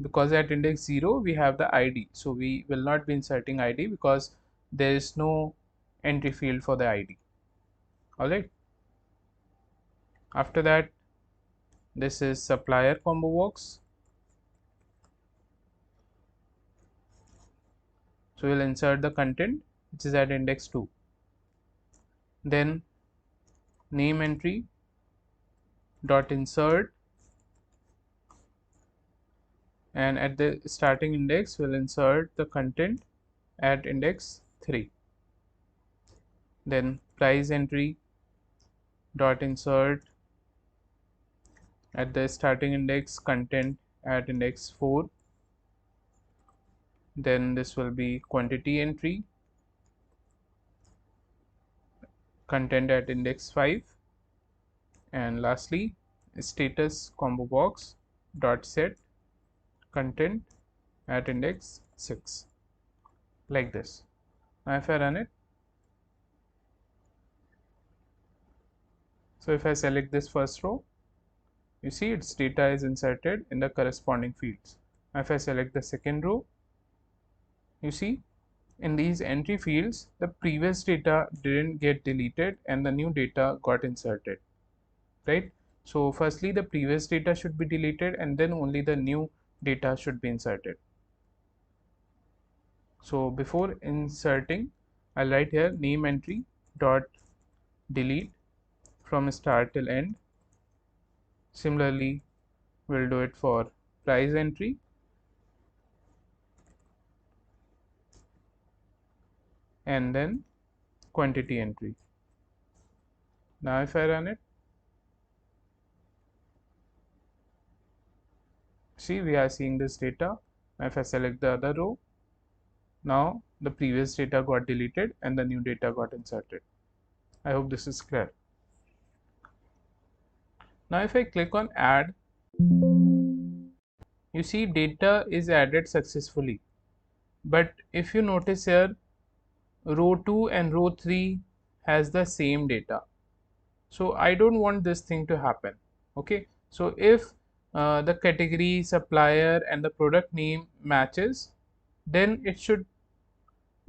because at index 0 we have the ID, so we will not be inserting ID because there is no entry field for the ID. All right, after that this is supplier combo box, so we'll insert the content which is at index 2. Then name entry dot insert, and at the starting index we'll insert the content at index 3. Then price entry dot insert at the starting index content at index 4. Then this will be quantity entry, content at index 5, and lastly status combo box dot set content at index 6, like this. Now if I run it, so if I select this first row, you see its data is inserted in the corresponding fields. Now if I select the second row, you see in these entry fields the previous data didn't get deleted and the new data got inserted, right? So firstly the previous data should be deleted and then only the new data should be inserted. So before inserting, I'll write here name entry dot delete from start till end. Similarly we'll do it for price entry, and then quantity entry. Now if I run it, see we are seeing this data. Now if I select the other row, now the previous data got deleted and the new data got inserted. I hope this is clear. Now if I click on add, you see data is added successfully. But if you notice here, row 2 and row 3 has the same data. So I don't want this thing to happen. Okay, so if the category, supplier and the product name matches, then it should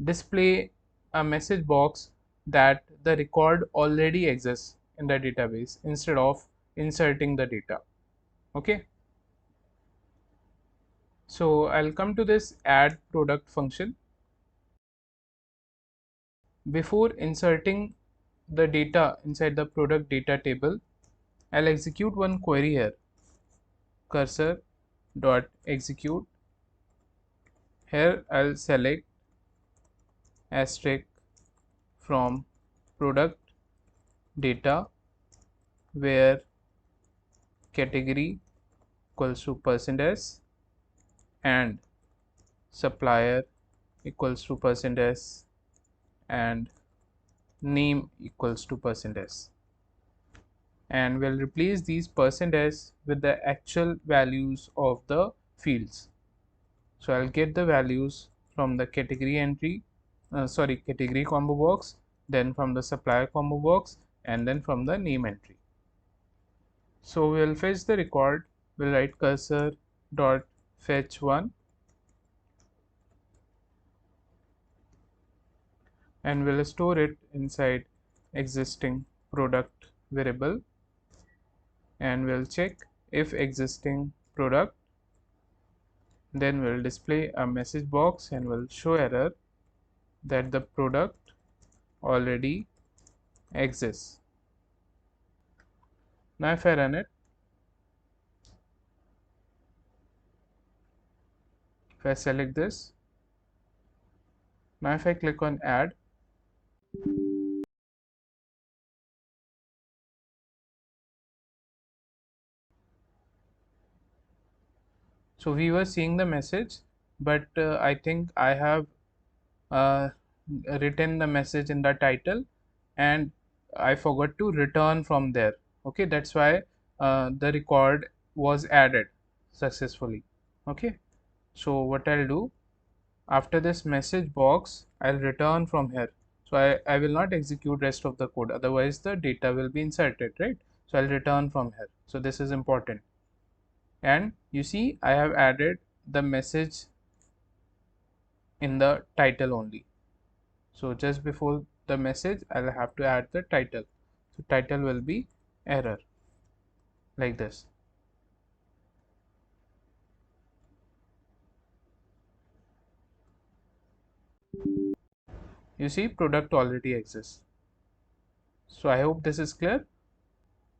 display a message box that the record already exists in the database instead of inserting the data. Okay, so I'll come to this add product function. Before inserting the data inside the product data table, I'll execute one query here, cursor dot execute. Here I'll select asterisk from product data where category equals to %s and supplier equals to %s and name equals to %s, and we'll replace these %s with the actual values of the fields. So I'll get the values from the category entry, category combo box, then from the supplier combo box, and then from the name entry. So we'll fetch the record. We'll write cursor dot fetch 1 and we'll store it inside existing product variable, and we'll check if existing product, then we'll display a message box and we'll show error that the product already exists. Now if I run it, if I select this, now if I click on add, so we were seeing the message, but I think I have uh, written the message in the title and I forgot to return from there. Okay, that's why the record was added successfully. Okay, so what I'll do, after this message box, I'll return from here. So I will not execute rest of the code, otherwise the data will be inserted, right? So I'll return from here. So this is important. And you see I have added the message in the title only. So just before the message, I'll have to add the title. So title will be error, like this. You see product already exists. So I hope this is clear.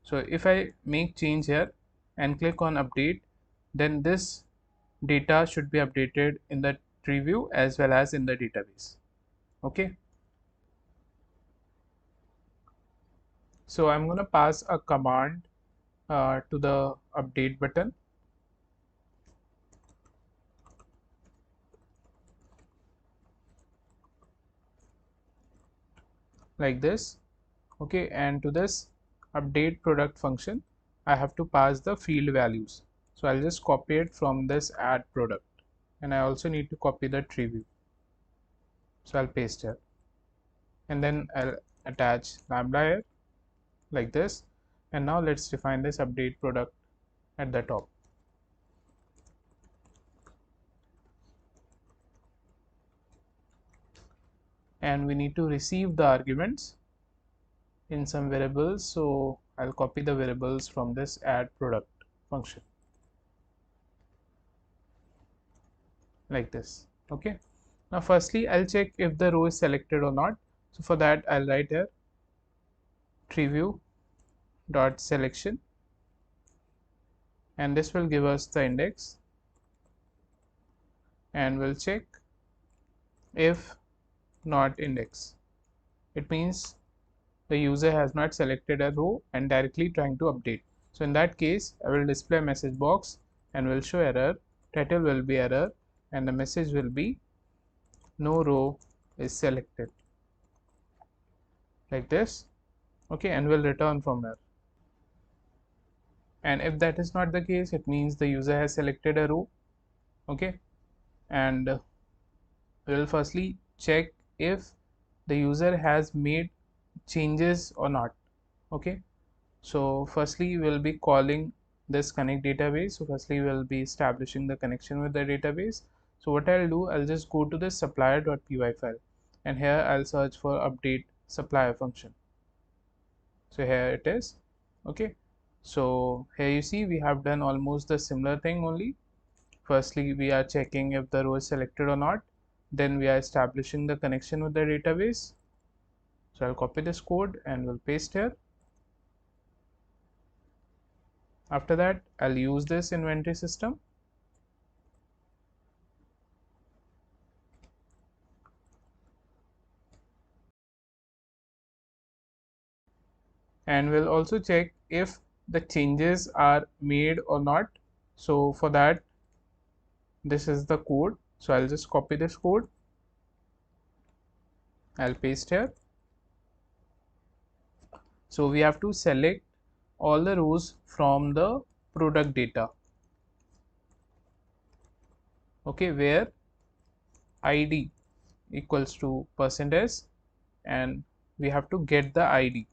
So if I make change here and click on update, then this data should be updated in the tree view as well as in the database. Okay. So I'm going to pass a command to the update button, like this. Okay, and to this update product function, I have to pass the field values. So I'll just copy it from this add product, and I also need to copy the tree view. So I'll paste here, and then I'll attach lambda here, like this. And now let's define this update product at the top. And we need to receive the arguments in some variables, so I'll copy the variables from this add product function, like this. Okay, now firstly I'll check if the row is selected or not. So for that I'll write here tree view dot selection, and this will give us the index, and we'll check if not index. It means the user has not selected a row and directly trying to update. So in that case, I will display a message box and will show error, title will be error, and the message will be no row is selected, like this. Okay, and will return from there. And if that is not the case, it means the user has selected a row. Okay, and we will firstly check if the user has made changes or not. Okay, so firstly we'll be calling this connect database. So firstly we'll be establishing the connection with the database. So what I'll do, I'll just go to the supplier.py file, and here I'll search for update supplier function. So here it is. Okay, so here you see we have done almost the similar thing, only firstly we are checking if the row is selected or not, then we are establishing the connection with the database. So I'll copy this code and we'll paste here. After that I'll use this inventory system, and we'll also check if the changes are made or not. So for that, this is the code. So I'll just copy this code, I'll paste here. So we have to select all the rows from the product data, okay, where id equals to %s, and we have to get the id.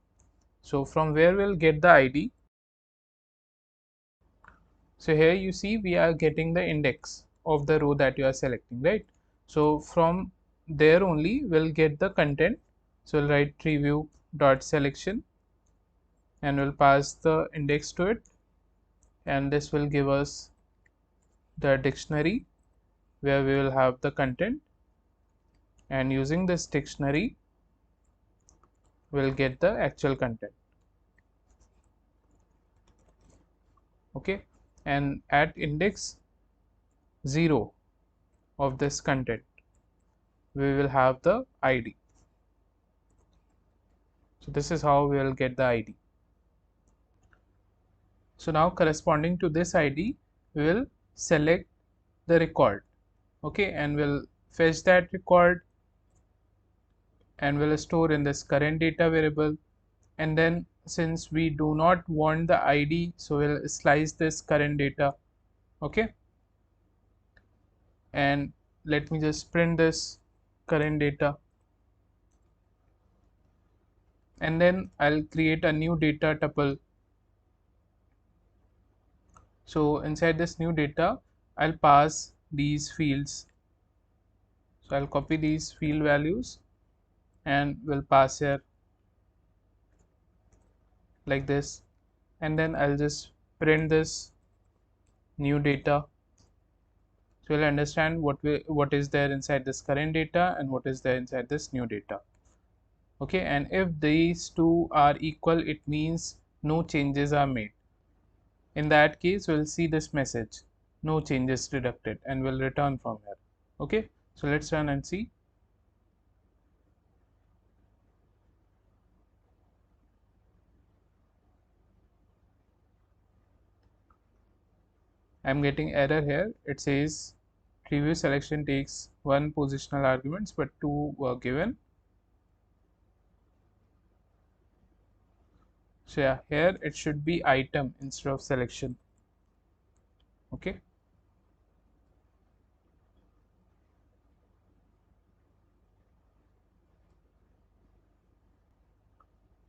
So from where we'll get the id? So here you see we are getting the index of the row that you are selecting, right? So from there only we'll get the content. So we'll write preview dot selection and we'll pass the index to it, and this will give us the dictionary where we will have the content, and using this dictionary we'll get the actual content. Okay, and at index 0 of this content we will have the id. So this is how we will get the id. So now corresponding to this id we will select the record, okay, and we'll fetch that record and we'll store in this current data variable. And then since we do not want the id, so we'll slice this current data, okay, and let me just print this current data, and then I'll create a new data tuple. So inside this new data I'll pass these fields. So I'll copy these field values and we'll pass here like this, and then I'll just print this new data. So we'll understand what is there inside this current data and what is there inside this new data. Okay, and if these two are equal, it means no changes are made. In that case we'll see this message, no changes deducted, and we'll return from here. Okay, so let's run and see. I'm getting error here. It says preview selection takes 1 positional arguments but 2 were given. So yeah, here it should be item instead of selection. Okay,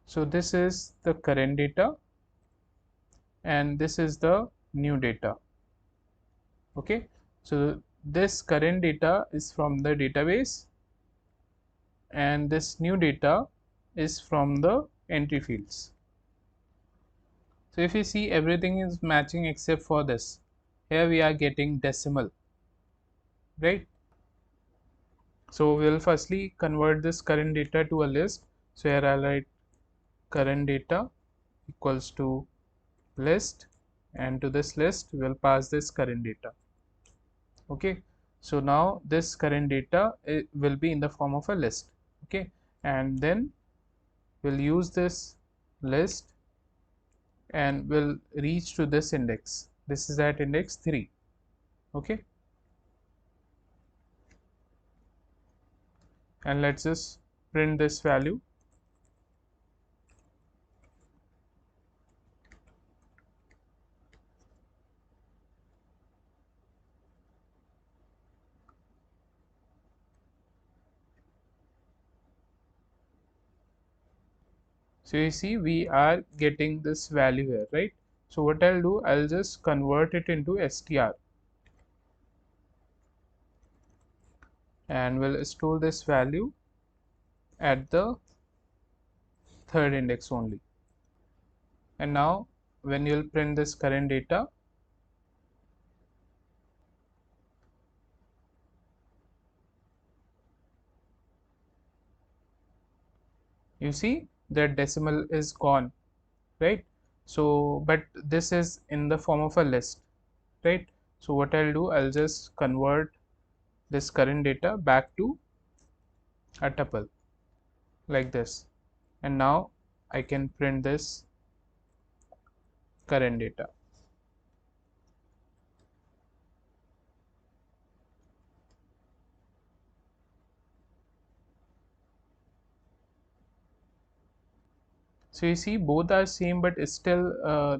so this is the current data and this is the new data. Okay, so this current data is from the database and this new data is from the entry fields. So if you see, everything is matching except for this. Here we are getting decimal, right? So we'll firstly convert this current data to a list. So here I'll write current data equals to list, and to this list we'll pass this current data. Okay, so now this current data will be in the form of a list. Okay, and then we'll use this list and we'll reach to this index. This is at index 3. Okay, and let's just print this value. So you see we are getting this value here, right? So what I'll do, I'll just convert it into str and we'll store this value at the third index only. And now when you'll print this current data, you see that decimal is gone, right? So but this is in the form of a list, right? So what I'll do, I'll just convert this current data back to a tuple like this, and now I can print this current data. So you see both are same, but still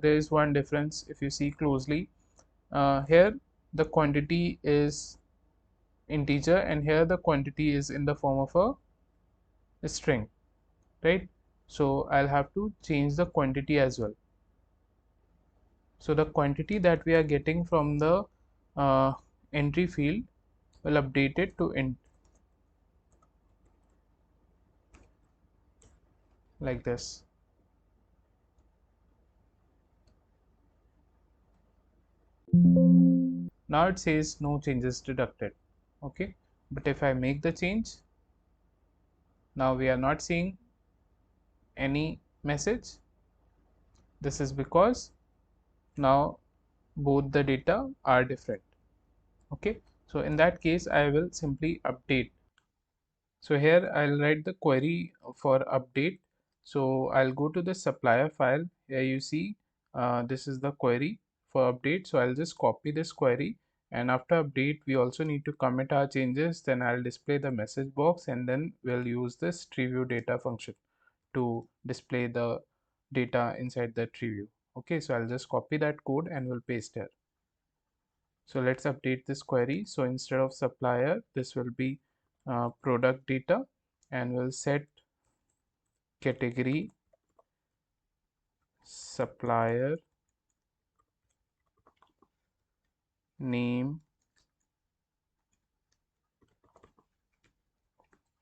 there is one difference. If you see closely, here the quantity is integer and here the quantity is in the form of a string, right? So I'll have to change the quantity as well. So the quantity that we are getting from the uh, entry field will update it to int like this. Now it says no changes deducted. Okay, but if I make the change, now we are not seeing any message. This is because now both the data are different. Okay, so in that case I will simply update. So here I'll write the query for update. So I'll go to the supplier file. Here you see this is the query for update. So I'll just copy this query, and after update we also need to commit our changes. Then I'll display the message box, and then we'll use this tree view data function to display the data inside the tree view. Okay, so I'll just copy that code and we'll paste here. So let's update this query. So instead of supplier, this will be product data, and we'll set category supplier name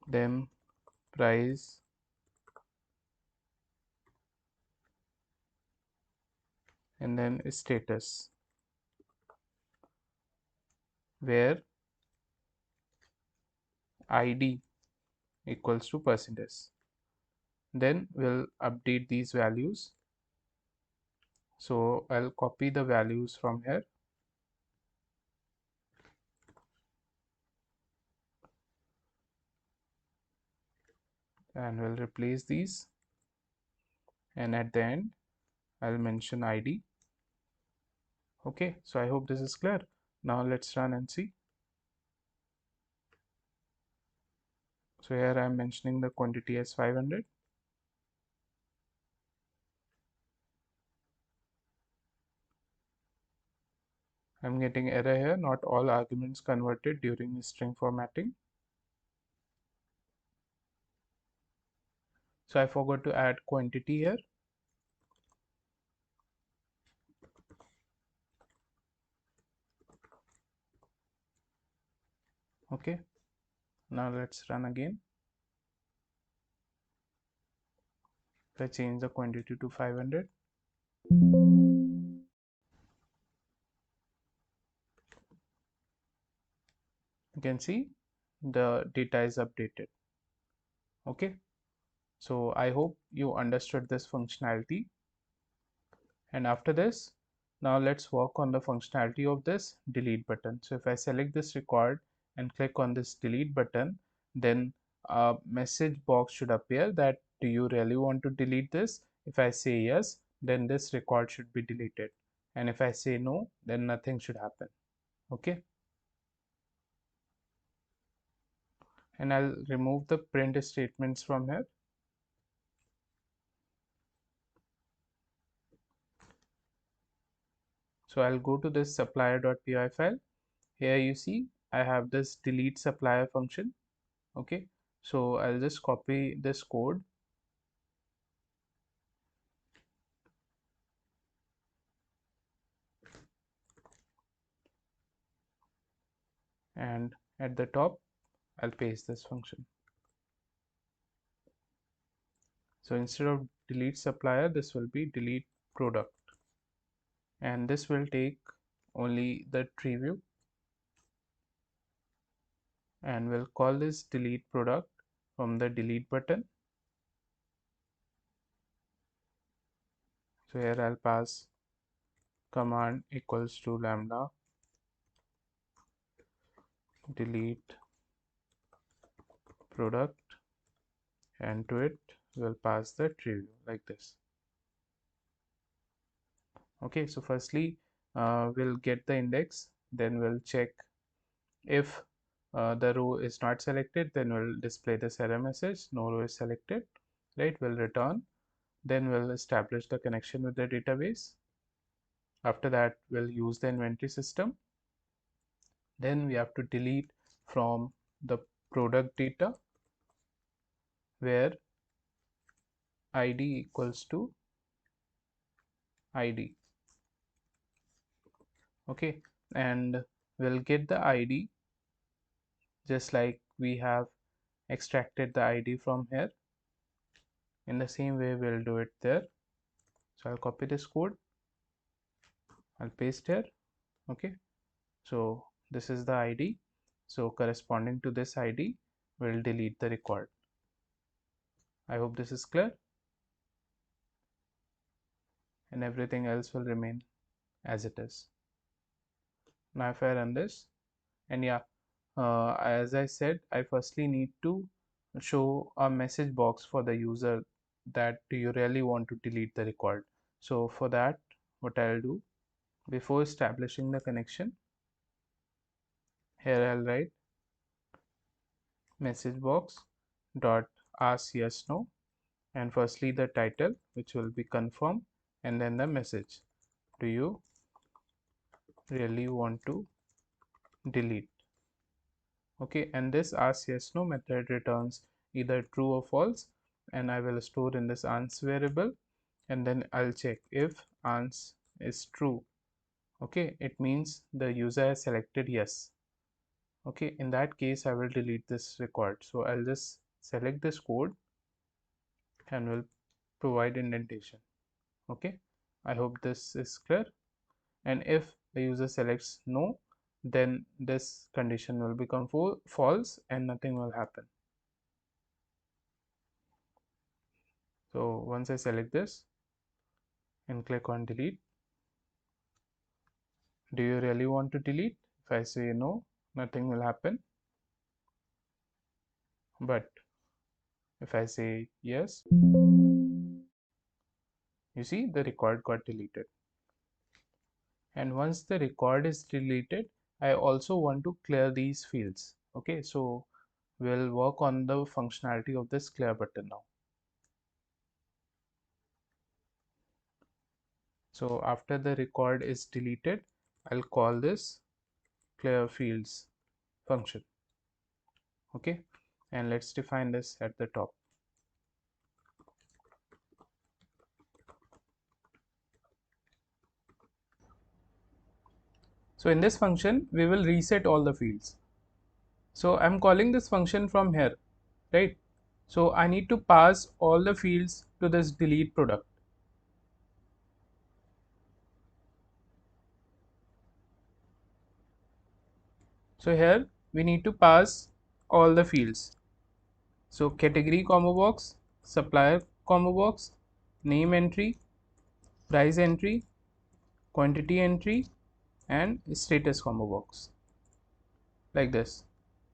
them price and then status, where id equals to percentage. Then we'll update these values. So I'll copy the values from here and we'll replace these, and at the end I'll mention id. Okay, so I hope this is clear. Now let's run and see. So here I am mentioning the quantity as 500. I'm getting error here, not all arguments converted during string formatting. So I forgot to add quantity here. Okay, now let's run again. If I change the quantity to 500, you can see the data is updated. Okay, so I hope you understood this functionality. And after this, now let's work on the functionality of this delete button. So if I select this record and click on this delete button, then a message box should appear that do you really want to delete this? If I say yes, then this record should be deleted. And if I say no, then nothing should happen. Okay. And I'll remove the print statements from here. So I'll go to this supplier.py file. Here you see I have this delete supplier function. Okay, so I'll just copy this code and at the top I'll paste this function. So instead of delete supplier, this will be delete product, and this will take only the tree view, and we'll call this delete product from the delete button. So here I'll pass command equals to lambda delete product, and to it we'll pass the tree view like this. Okay, so firstly we'll get the index, then we'll check if the row is not selected, then we'll display this error message, no row is selected, right? We'll return, then we'll establish the connection with the database. After that we'll use the inventory system, then we have to delete from the product data where id equals to id. Okay, and we'll get the id just like we have extracted the id from here. In the same way we'll do it there. So I'll copy this code, I'll paste here. Okay, so this is the id, so corresponding to this id we'll delete the record. I hope this is clear, and everything else will remain as it is. Now if I run this, and yeah, as I said, I firstly need to show a message box for the user that do you really want to delete the record. So for that, what I'll do, before establishing the connection, here I'll write message box dot ask yes no, and firstly the title, which will be confirm, and then the message, do you really want to delete. Okay, and this ask yes no method returns either true or false, and I will store in this ans variable, and then I'll check if ans is true. Okay, it means the user has selected yes. Okay, in that case I will delete this record. So I'll just select this code and will provide indentation. Okay, I hope this is clear, and if the user selects no, then this condition will become false and nothing will happen. So once I select this and click on delete, do you really want to delete? If I say no, nothing will happen, but if I say yes, you see the record got deleted. And once the record is deleted, I also want to clear these fields. Okay, so we'll work on the functionality of this clear button now. So after the record is deleted, I'll call this clear fields function. Okay, and let's define this at the top. So in this function, we will reset all the fields. So I'm calling this function from here, right? So I need to pass all the fields to this delete product. So here we need to pass all the fields. So category combo box, supplier combo box, name entry, price entry, quantity entry, and status combo box, like this.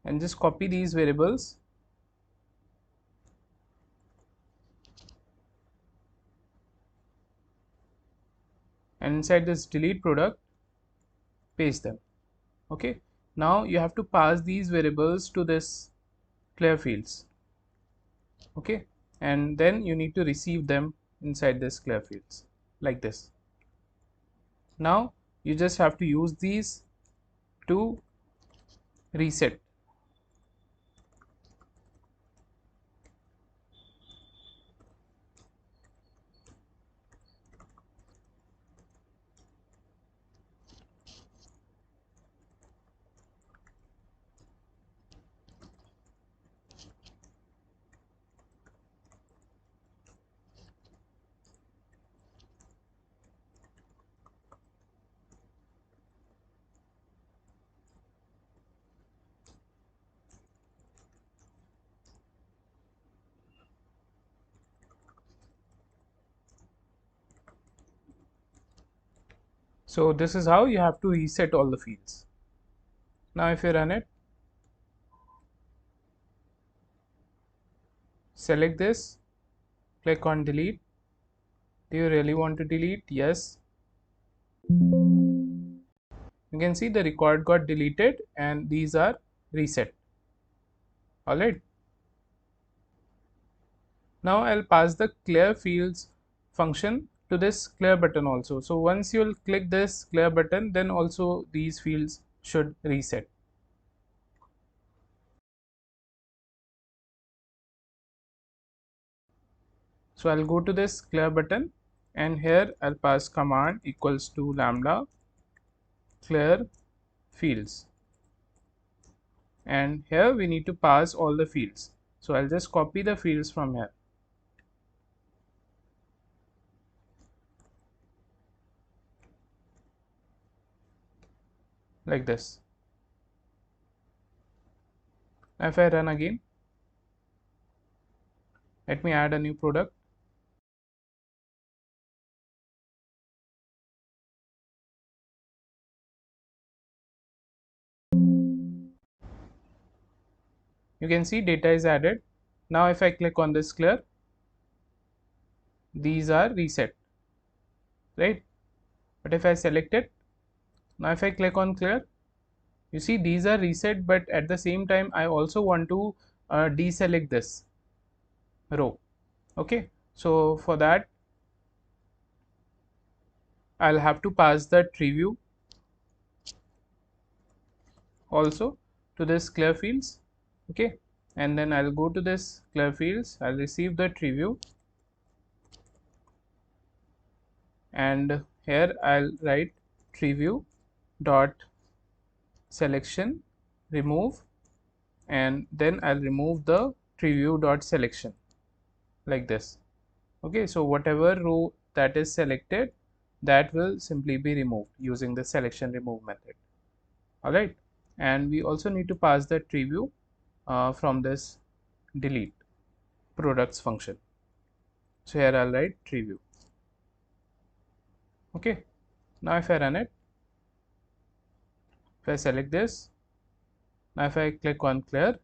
And just copy these variables and inside this delete product paste them. Okay, now you have to pass these variables to this clear fields. Okay, and then you need to receive them inside this clear fields like this. Now you just have to use these to reset. So this is how you have to reset all the fields. Now if you run it, select this, click on delete. Do you really want to delete? Yes. You can see the record got deleted and these are reset. Alright. Now I'll pass the clear fields function to this clear button also. So once you'll click this clear button, then also these fields should reset. So I'll go to this clear button and here I'll pass command equals to lambda clear fields, and here we need to pass all the fields. So I'll just copy the fields from here like this. Now if I run again, let me add a new product. You can see data is added. Now if I click on this clear, these are reset, right? But if I select it, now if I click on clear, you see these are reset, but at the same time I also want to deselect this row. Okay, so for that I'll have to pass the tree view also to this clear fields. Okay, and then I'll go to this clear fields, I'll receive the tree view, and here I'll write tree view dot selection remove, and then I'll remove the tree view dot selection like this. Okay, so whatever row that is selected, that will simply be removed using the selection remove method. Alright, and we also need to pass the tree view from this delete products function. So here I'll write tree view. Okay, now if I run it, if I select this, now if I click on clear,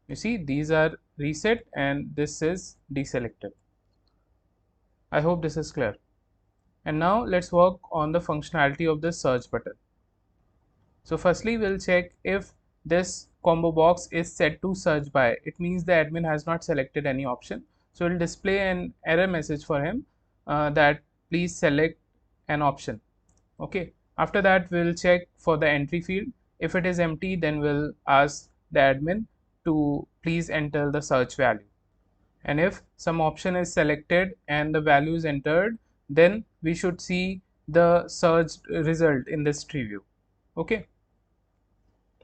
you see these are reset and this is deselected. I hope this is clear. And now let's work on the functionality of the search button. So firstly we'll check if this combo box is set to search by. It means the admin has not selected any option. So it will display an error message for him that please select an option. Okay, after that we'll check for the entry field. If it is empty, then we'll ask the admin to please enter the search value, and if some option is selected and the value is entered, then we should see the search result in this tree view. Okay,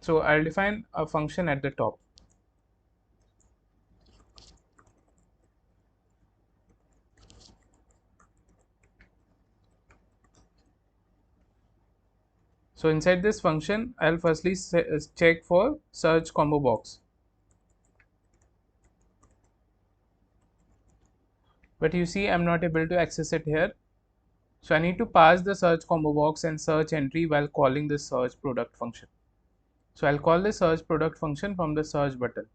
so I'll define a function at the top. So inside this function I'll firstly check for search combo box, but you see I'm not able to access it here. So I need to pass the search combo box and search entry while calling this search product function. So I'll call the search product function from the search button.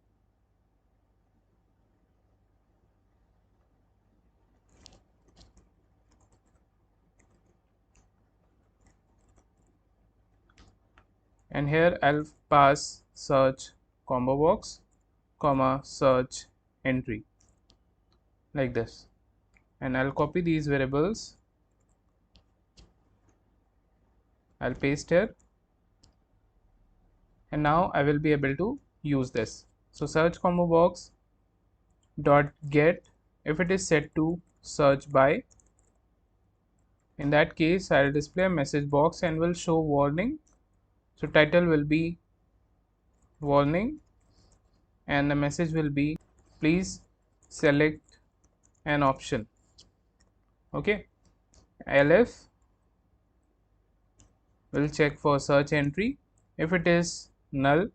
And here I'll pass search combo box comma search entry like this, and I'll copy these variables, I'll paste here, and now I will be able to use this. So search combo box dot get, if it is set to search by, in that case I'll display a message box and will show warning. So title will be warning and the message will be please select an option. Okay, elif will check for search entry. If it is null,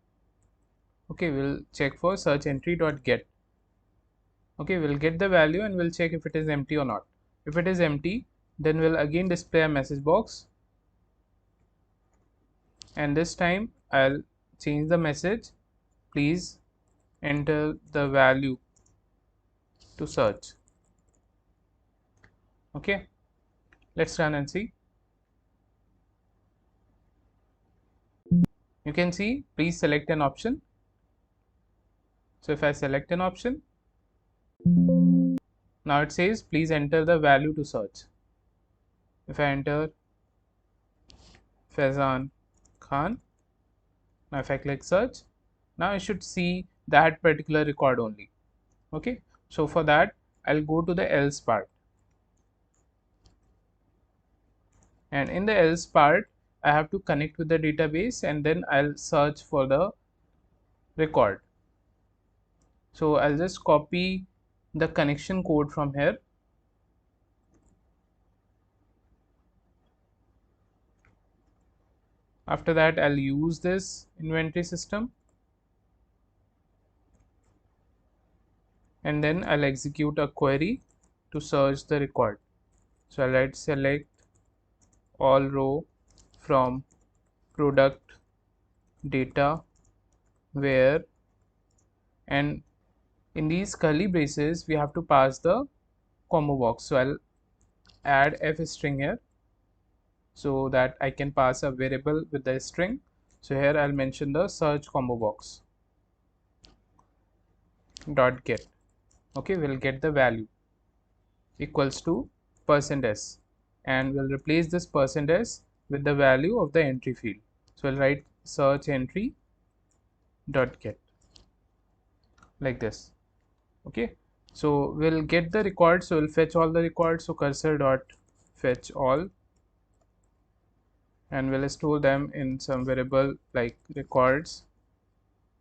okay, we'll check for search entry dot get. Okay, we'll get the value and we'll check if it is empty or not. If it is empty, then we'll again display a message box and this time I'll change the message, please enter the value to search. Okay, let's run and see. You can see please select an option. So if I select an option, now it says please enter the value to search. If I enter Faizan Khan, now if I click search, now I should see that particular record only. Okay, so for that I'll go to the else part, and in the else part I have to connect with the database, and then I'll search for the record. So I'll just copy the connection code from here. After that I'll use this inventory system, and then I'll execute a query to search the record. So I'll write select all row from product data where, and in these curly braces we have to pass the combo box. So I'll add f string here so that I can pass a variable with the string. So here I'll mention the search combo box dot get. Okay, we'll get the value equals to %s, and we'll replace this %s with the value of the entry field. So I'll write search entry dot get like this. Okay, so we'll get the record, so we'll fetch all the records. So cursor dot fetch all, and we'll store them in some variable like records.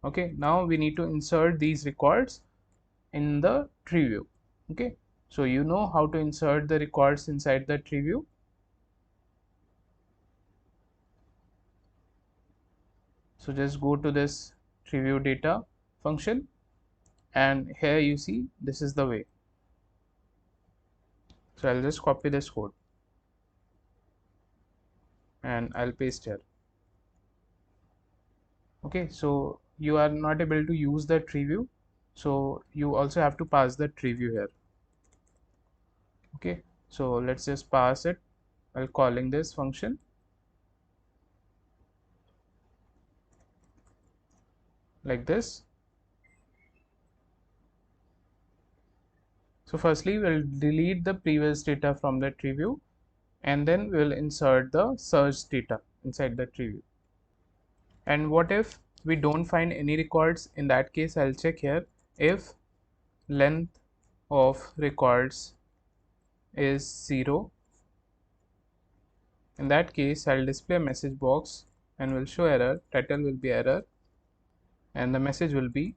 Okay, now we need to insert these records in the tree view. Okay, so you know how to insert the records inside the tree view. So just go to this tree view data function, and here you see this is the way. So I'll just copy this code and I'll paste here. Okay, so you are not able to use the tree view, so you also have to pass the tree view here. Okay, so let's just pass it while calling this function like this. So firstly we'll delete the previous data from the tree view, and then we'll insert the search data inside the tree view. And what if we don't find any records? In that case I'll check here if length of records is 0. In that case I'll display a message box and will show error, title will be error, and the message will be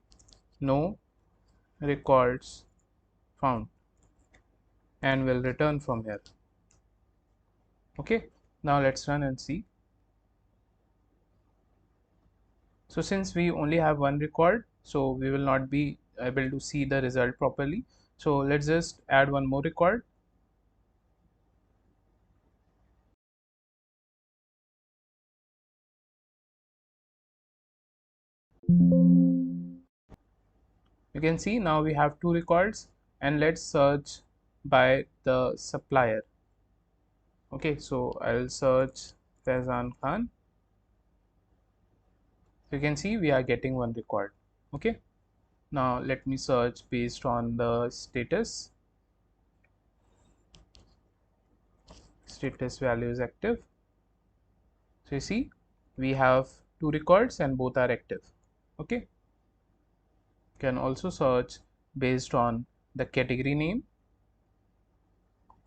no records found, and will return from here. Okay, now let's run and see. So since we only have one record, so we will not be able to see the result properly. So let's just add one more record. You can see now we have two records, and let's search by the supplier. Okay, so I'll search Faizan Khan. You can see we are getting one record. Okay, now let me search based on the status value is active. So you see we have two records and both are active. Okay, can also search based on the category name.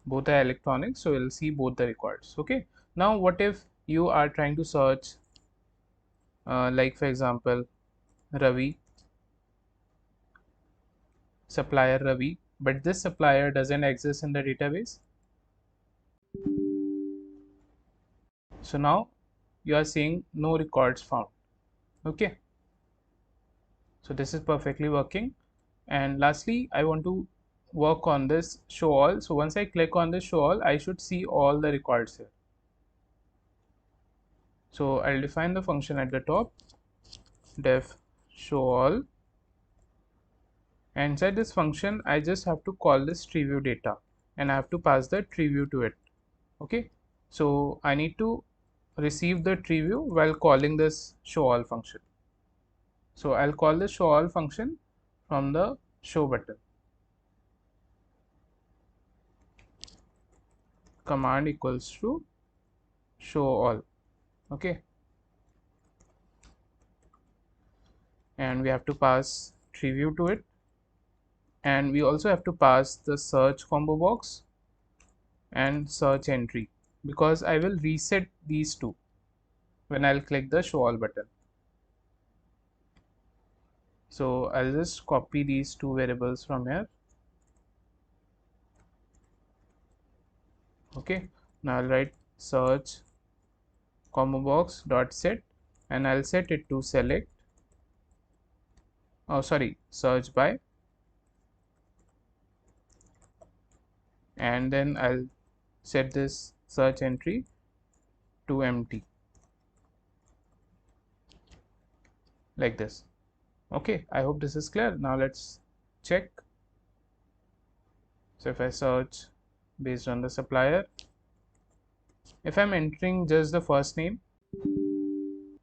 Both are electronics, so we'll see both the records. Okay, now what if you are trying to search like for example Ravi, supplier Ravi, but this supplier doesn't exist in the database. So now you are seeing no records found. Okay, so this is perfectly working. And lastly I want to work on this show all. So once I click on this show all, I should see all the records here. So I'll define the function at the top, def show all, and inside this function I just have to call this tree view data and I have to pass the tree view to it. Okay, so I need to receive the tree view while calling this show all function. So I'll call the show all function from the show button. Command equals to show all. Okay, and we have to pass tree view to it, and we also have to pass the search combo box and search entry, because I will reset these two when I'll click the show all button. So I'll just copy these two variables from here. Okay, now I'll write search combo box dot set, and I'll set it to select, search by, and then I'll set this search entry to empty, like this. Okay, I hope this is clear. Now let's check. So if I search based on the supplier, if I'm entering just the first name,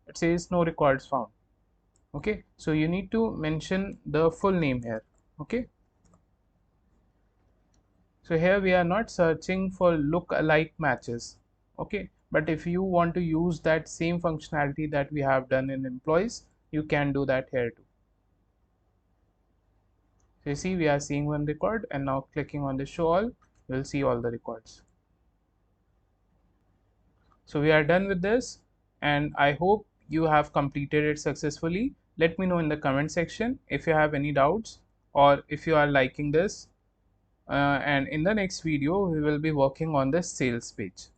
it says no records found. Okay, so you need to mention the full name here. Okay, so here we are not searching for look-alike matches. Okay, but if you want to use that same functionality that we have done in employees, you can do that here too. So you see, we are seeing one record, and now clicking on the show all, you will see all the records. So we are done with this, and I hope you have completed it successfully. Let me know in the comment section if you have any doubts or if you are liking this. And in the next video, we will be working on the sales page.